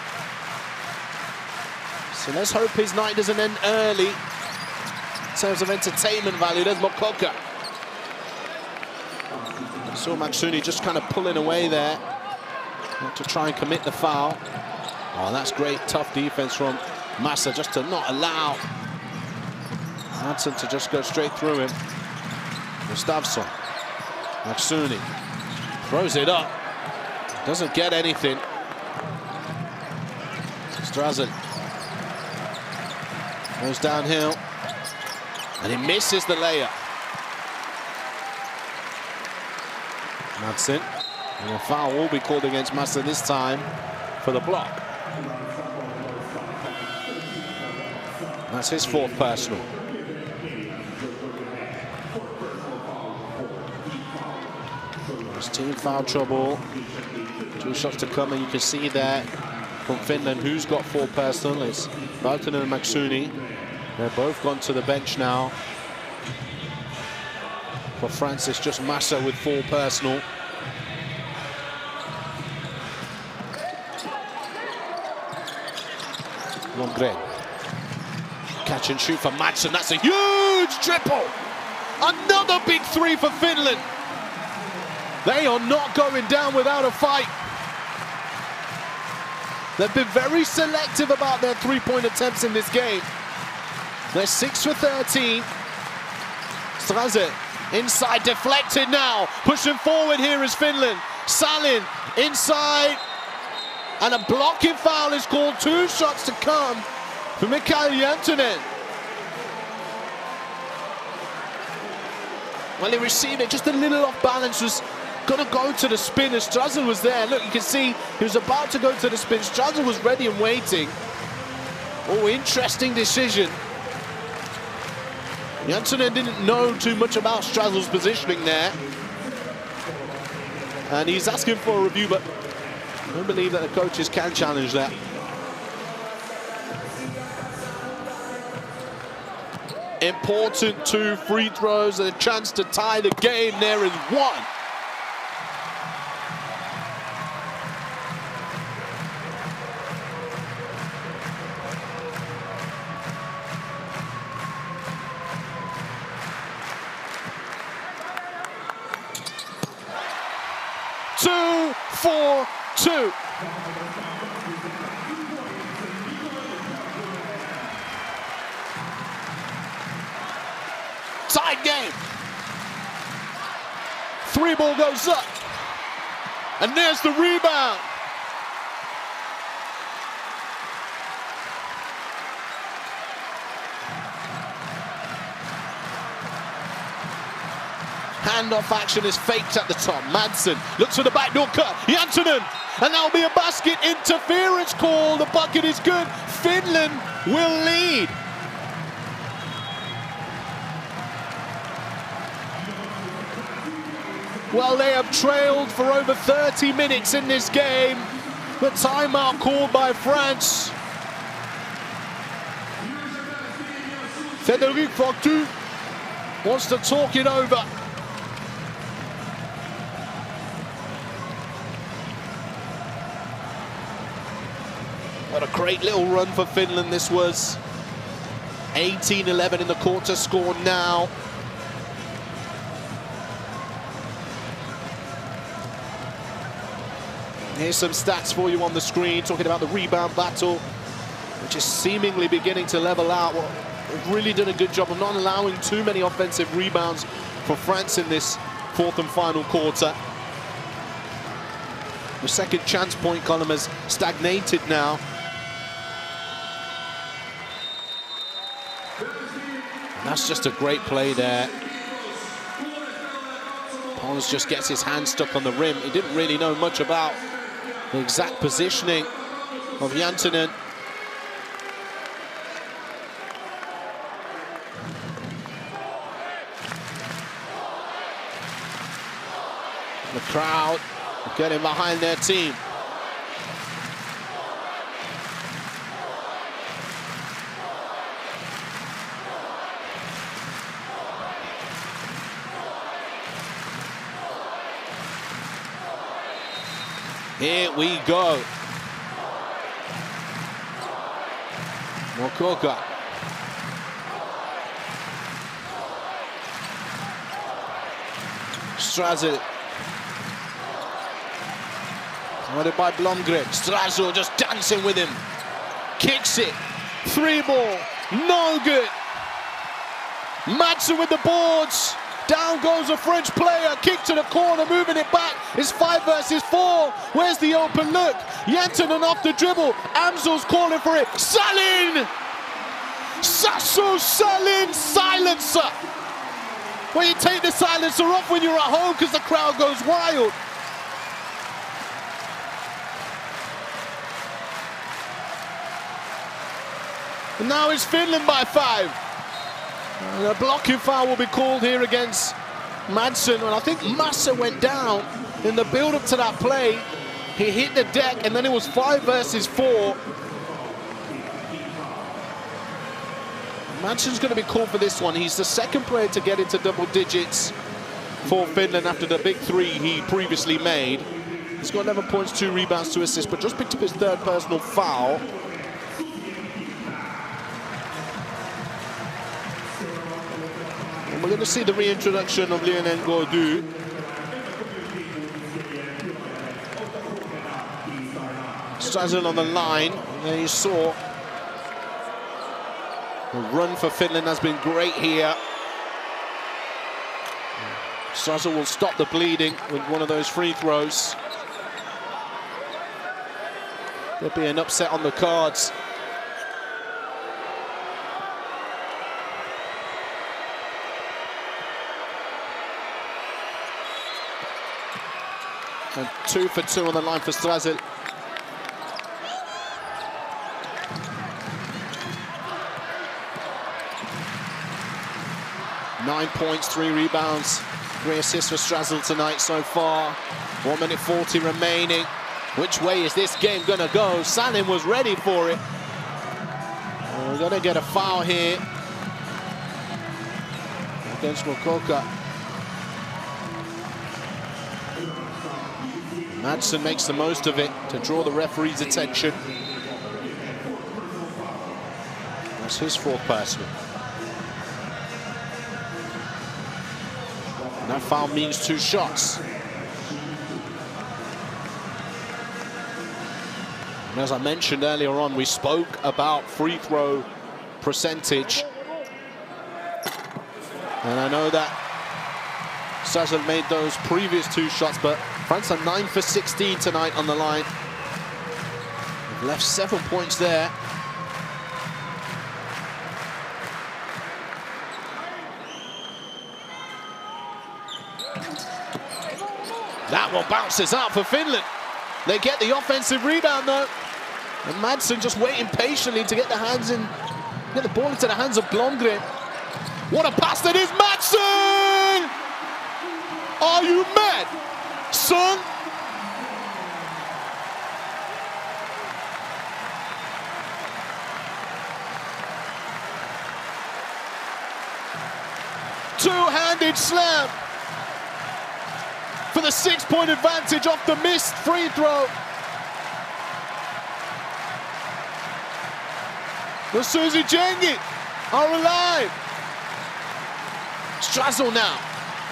Speaker 1: So let's hope his night doesn't end early. In terms of entertainment value, there's Mokoka. Saw Maksuni just kind of pulling away there to try and commit the foul. Oh, that's great, tough defense from Massa just to not allow Hansen to just go straight through him. Gustafsson, Maksuni throws it up, doesn't get anything. Strazel goes downhill and he misses the layup. Madsen, and a foul will be called against Massa this time for the block. That's his 4th personal. There's team foul trouble. 2 shots to come, and you can see there from Finland who's got 4 personal. It's Valtonen and Maksuni. They're both gone to the bench now. For France, it's just Massa with 4 personal. Lundgren. Catch and shoot for Madsen. That's a huge triple. Another big 3 for Finland. They are not going down without a fight. They've been very selective about their 3-point attempts in this game. They're 6 for 13. Strazel inside, deflected now. Pushing forward here is Finland. Salin inside. And a blocking foul is called. 2 shots to come for Mikael Jantunen. Well, he received it just a little off balance, was going to go to the spin as Strazel was there. Look, you can see he was about to go to the spin. Strazel was ready and waiting. Oh, interesting decision. Jantunen didn't know too much about Strazel's positioning there. And he's asking for a review, but I don't believe that the coaches can challenge that. Important 2 free throws and a chance to tie the game. There is 1. Two, 4, 2. Tied game. 3 ball goes up. And there's the rebound. Handoff action is faked at the top. Madsen looks for the backdoor cut. Jantunen, and that'll be a basket. Interference call. The bucket is good. Finland will lead. Well, they have trailed for over 30 minutes in this game. The timeout called by France. Frédéric Fortu wants to talk it over. What a great little run for Finland this was. 18-11 in the quarter score now. Here's some stats for you on the screen, talking about the rebound battle, which is seemingly beginning to level out. Well, they've really done a good job of not allowing too many offensive rebounds for France in this fourth and final quarter. The second chance point column has stagnated now. That's just a great play there. Pons just gets his hand stuck on the rim. He didn't really know much about the exact positioning of Jantunen. The crowd getting behind their team. Here we go. Mokoka. Strazel. Wanted by Blomgren. Strazel just dancing with him. Kicks it. 3 ball. No good. Madsen with the boards. Down goes a French player. Kick to the corner, moving it back. It's 5 versus 4. Where's the open look? Jantunen off the dribble. Amsel's calling for it. Salin! Sasso Salin silencer. Well, you take the silencer off when you're at home because the crowd goes wild. And now it's Finland by 5. And a blocking foul will be called here against Madsen. And I think Massa went down in the build-up to that play. He hit the deck, and then it was 5 versus 4. Madsen's going to be called for this one. He's the second player to get into double digits for Finland after the big 3 he previously made. He's got 11 points, 2 rebounds, 2 assists, but just picked up his 3rd personal foul. And we're going to see the reintroduction of Lionel Gaudu. Strazel on the line. There you saw. The run for Finland has been great here. Strazel will stop the bleeding with one of those free throws. There'll be an upset on the cards. And 2 for 2 on the line for Strazel. Nine points, 3 rebounds, 3 assists for Strazel tonight so far. 1 minute 40 remaining. Which way is this game gonna go? Salin was ready for it. We're gonna get a foul here against Mokoka. Madsen makes the most of it to draw the referee's attention. That's his 4th personal. And that foul means 2 shots. And as I mentioned earlier on, we spoke about free throw percentage. And I know that Strazel made those previous 2 shots, but France are 9 for 16 tonight on the line. They've left 7 points there. That one bounces out for Finland. They get the offensive rebound though. And Madsen just waiting patiently to get the ball into the hands of Blomgren. What a pass that is, Madsen! Are you mad, son? Two-handed slam for the 6-point advantage off the missed free throw. The Susie Jengi are alive. Strazel now.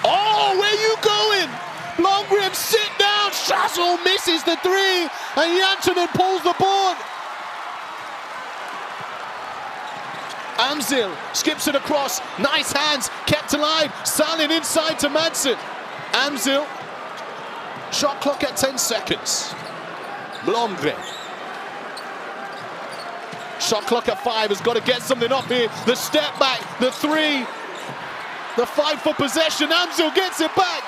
Speaker 1: Oh, where you going? Blomgren, sit down, Strazel! Strazel misses the three, and Jantunen pulls the board. Amzil skips it across, nice hands, kept alive, Salin inside to Madsen. Amzil, shot clock at 10 seconds. Blomgren. Shot clock at 5, has got to get something up here. The step back, the three, the fight for possession. Amzil gets it back.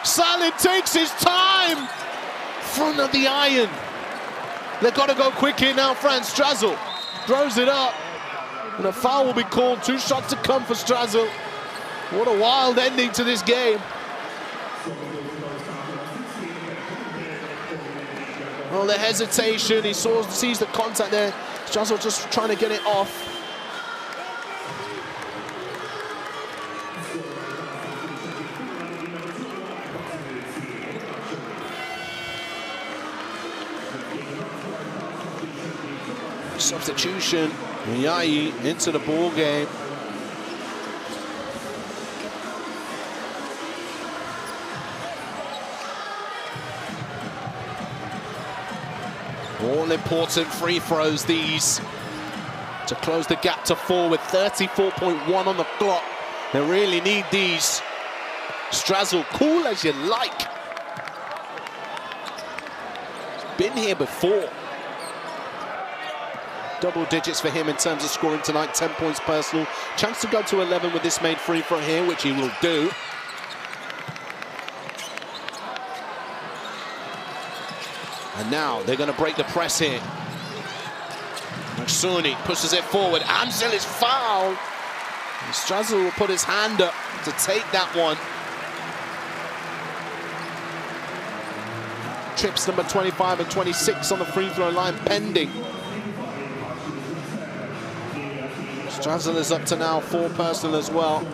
Speaker 1: Salin takes his time. Front of the iron. They've got to go quick here now, Franz. Strazel throws it up. And a foul will be called. 2 shots to come for Strazel. What a wild ending to this game. Well, the hesitation, he sees the contact there. Strazel just trying to get it off. Substitution, Yai into the ball game. All important free throws these to close the gap to 4 with 34.1 on the clock. They really need these. Strazel, cool as you like. He's been here before. Double digits for him in terms of scoring tonight, 10 points personal. Chance to go to 11 with this made free throw here, which he will do. And now they're going to break the press here. Maksuni pushes it forward. Amzil is fouled. And Strazel will put his hand up to take that one. Trips number 25 and 26 on the free throw line pending. Strazel is up to now 4 personal as well.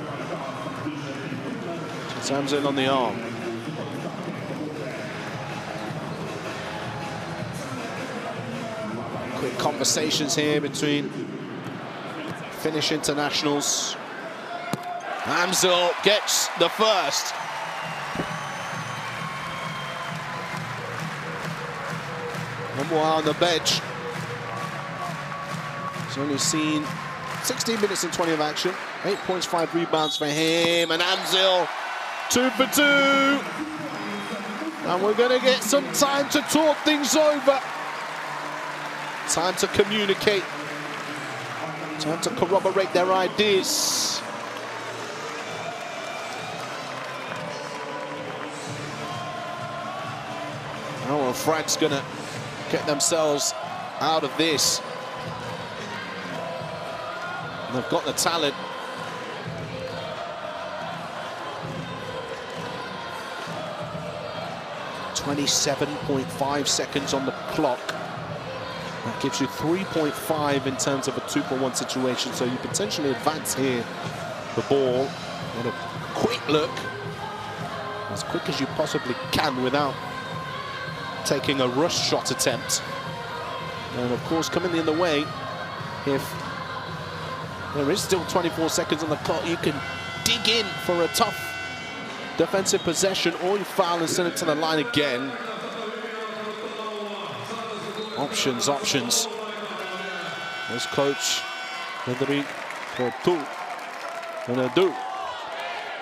Speaker 1: Amzil on the arm. Quick conversations here between Finnish internationals. Amzil gets the first. One more on the bench. He's only seen 16 minutes and 20 of action. 8 points, 5 rebounds for him. And Amzil, 2 for 2. And we're going to get some time to talk things over. Time to communicate. Time to corroborate their ideas. Oh, well, France gonna get themselves out of this. They've got the talent. .5 seconds on the clock. That gives you 3.5 in terms of a 2-for-1 situation, so you potentially advance here the ball. And a quick look, as quick as you possibly can without taking a rush shot attempt. And of course, coming in the way, if there is still 24 seconds on the clock, you can dig in for a tough defensive possession, or you foul and send it to the line again. Options, options. This coach, Frederic Portu, gonna do.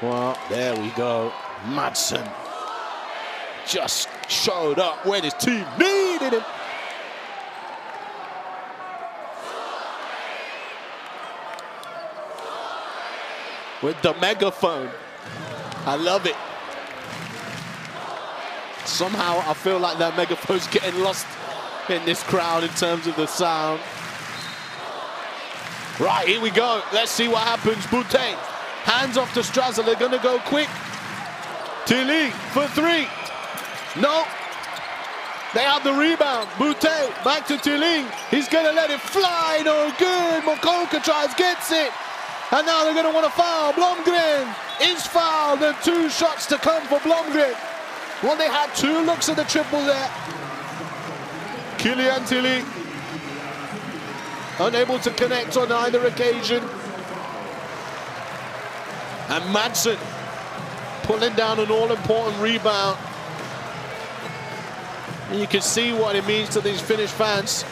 Speaker 1: Well, there we go. Madsen just showed up when his team needed him. With the megaphone. I love it. Somehow I feel like that megaphone's getting lost in this crowd in terms of the sound. Right, here we go. Let's see what happens. Boutte, hands off to Strazel. They're going to go quick. Tilly for 3. No. They have the rebound. Boutte back to Tilly. He's going to let it fly. No good. Mokoka tries, gets it. And now they're going to want to foul. Blomgren is fouled. And 2 shots to come for Blomgren. Well, they had 2 looks at the triple there. Kylian Tilly unable to connect on either occasion. And Madsen pulling down an all-important rebound. And you can see what it means to these Finnish fans.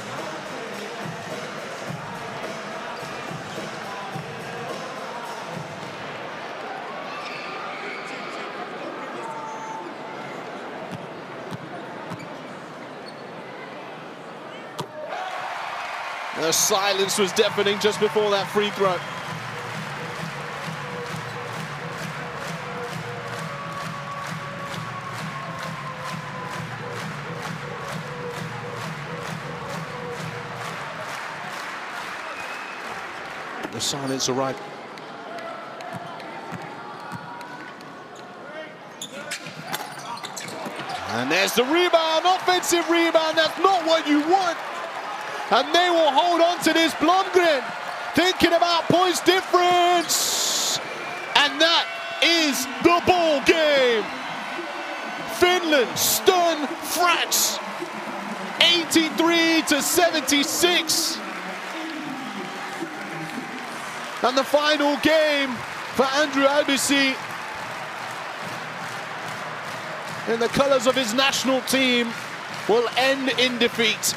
Speaker 1: The silence was deafening just before that free throw. The silence arrived. And there's the rebound, offensive rebound. That's not what you want. And they will hold on to this. Blomgren thinking about points difference. And that is the ball game. Finland stun France 83-76. And the final game for Andrew Albisi in the colors of his national team will end in defeat.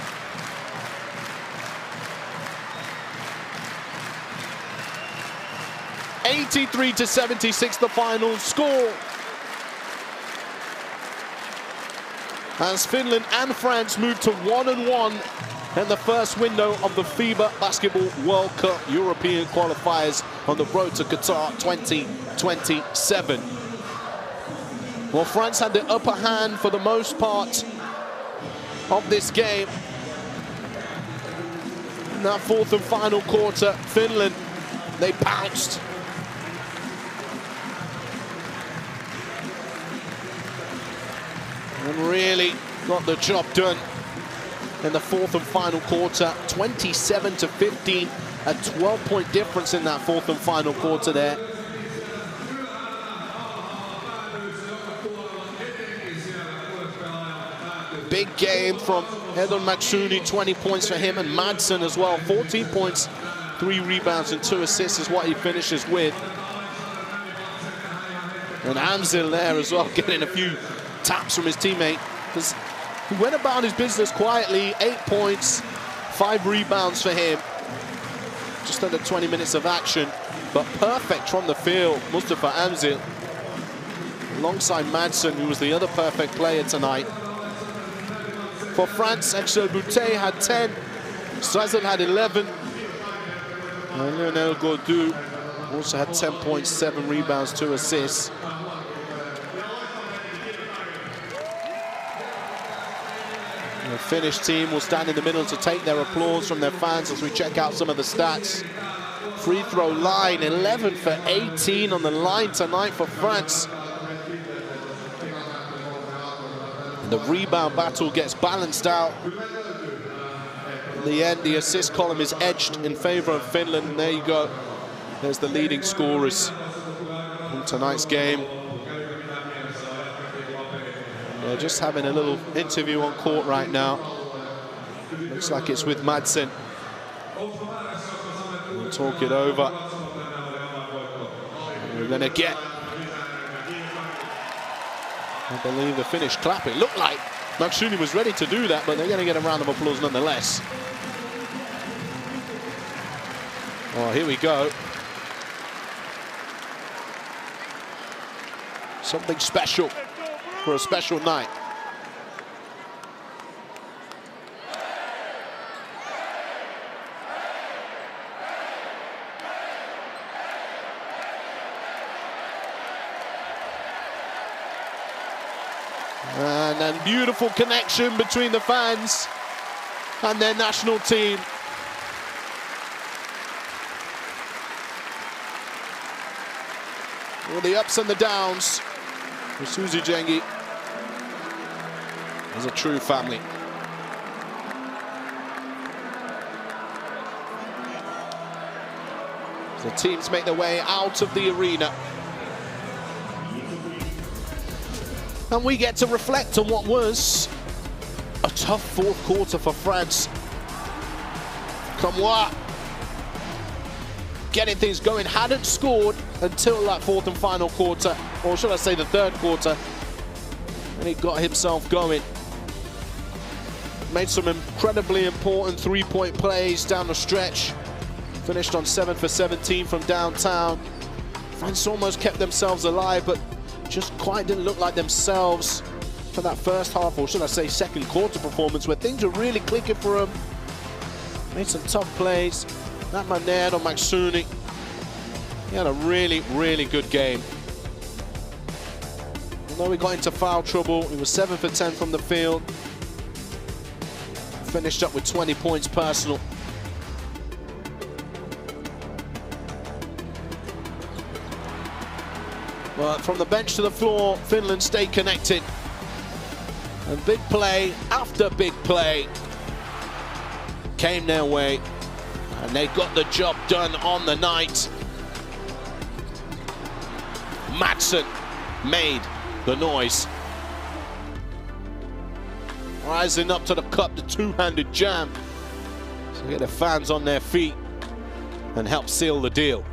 Speaker 1: (83-76) the final score. As Finland and France move to 1-1 in the first window of the FIBA Basketball World Cup European qualifiers on the road to Qatar 2027. Well, France had the upper hand for the most part of this game. In that fourth and final quarter, Finland, they bounced. And really got the job done in the fourth and final quarter. 27-15, a 12-point difference in that fourth and final quarter there. Big game from Edon Maksuni, 20 points for him, and Madsen as well. 14 points, 3 rebounds and 2 assists is what he finishes with. And Amzil there as well, getting a few taps from his teammate. He went about his business quietly. 8 points, 5 rebounds for him. Just under 20 minutes of action, but perfect from the field. Mustafa Amzil, alongside Madsen, who was the other perfect player tonight. For France, Axel Boutet had 10, Strazel had 11, and Lionel Gaudu also had 10 points, 7 rebounds, 2 assists. The Finnish team will stand in the middle to take their applause from their fans as we check out some of the stats. Free throw line, 11 for 18 on the line tonight for France. The rebound battle gets balanced out. In the end, the assist column is edged in favor of Finland. And there you go. There's the leading scorers in tonight's game. They're just having a little interview on court right now. Looks like it's with Madsen. We'll talk it over. We're gonna get, I believe, the Finnish clap. It looked like Maksuni was ready to do that, but they're going to get a round of applause nonetheless. Oh, here we go. Something special for a special night. And a beautiful connection between the fans and their national team. With the ups and the downs, Suzy Jengi is a true family. The teams make their way out of the arena. And we get to reflect on what was a tough fourth quarter for France. Camois getting things going, hadn't scored until that fourth and final quarter, or should I say the third quarter, and he got himself going. made some incredibly important three-point plays down the stretch. Finished on 7 for 17 from downtown. France almost kept themselves alive, but just quite didn't look like themselves for that first half, or should I say second quarter performance, where things were really clicking for them. Made some tough plays. That Manero Maxuni, he had a really, really good game. Although he got into foul trouble, he was 7 for 10 from the field. Finished up with 20 points personal. But from the bench to the floor, Finland stayed connected. And big play after big play came their way. And they got the job done on the night. Madsen made the noise. Rising up to the cup, the two-handed jam. So get the fans on their feet and help seal the deal.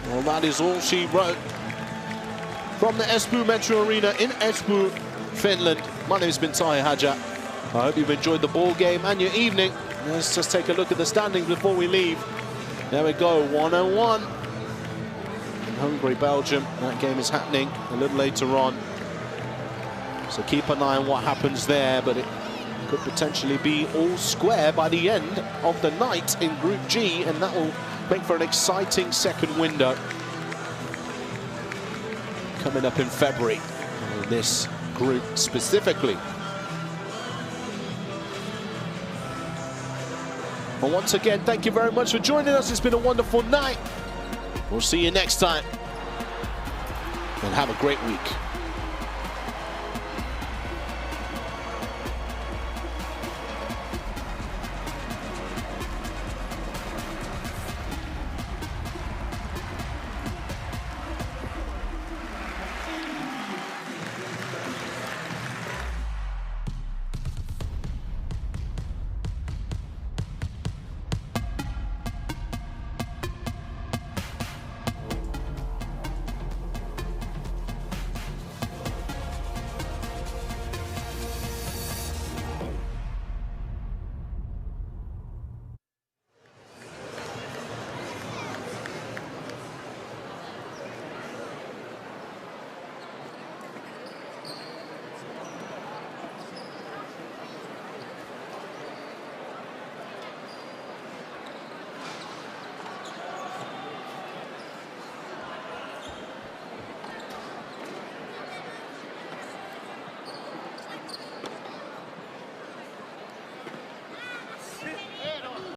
Speaker 1: Well, that is all she wrote from the Espoo Metro Arena in Espoo, Finland. My name has been Tahi Hajat. I hope you've enjoyed the ball game and your evening. Let's just take a look at the standings before we leave. There we go, 1-1. Hungary, Belgium. That game is happening a little later on. So keep an eye on what happens there, but it could potentially be all square by the end of the night in Group G, and that will make for an exciting second window coming up in February in this group specifically. And once again, thank you very much for joining us. It's been a wonderful night. We'll see you next time, and have a great week.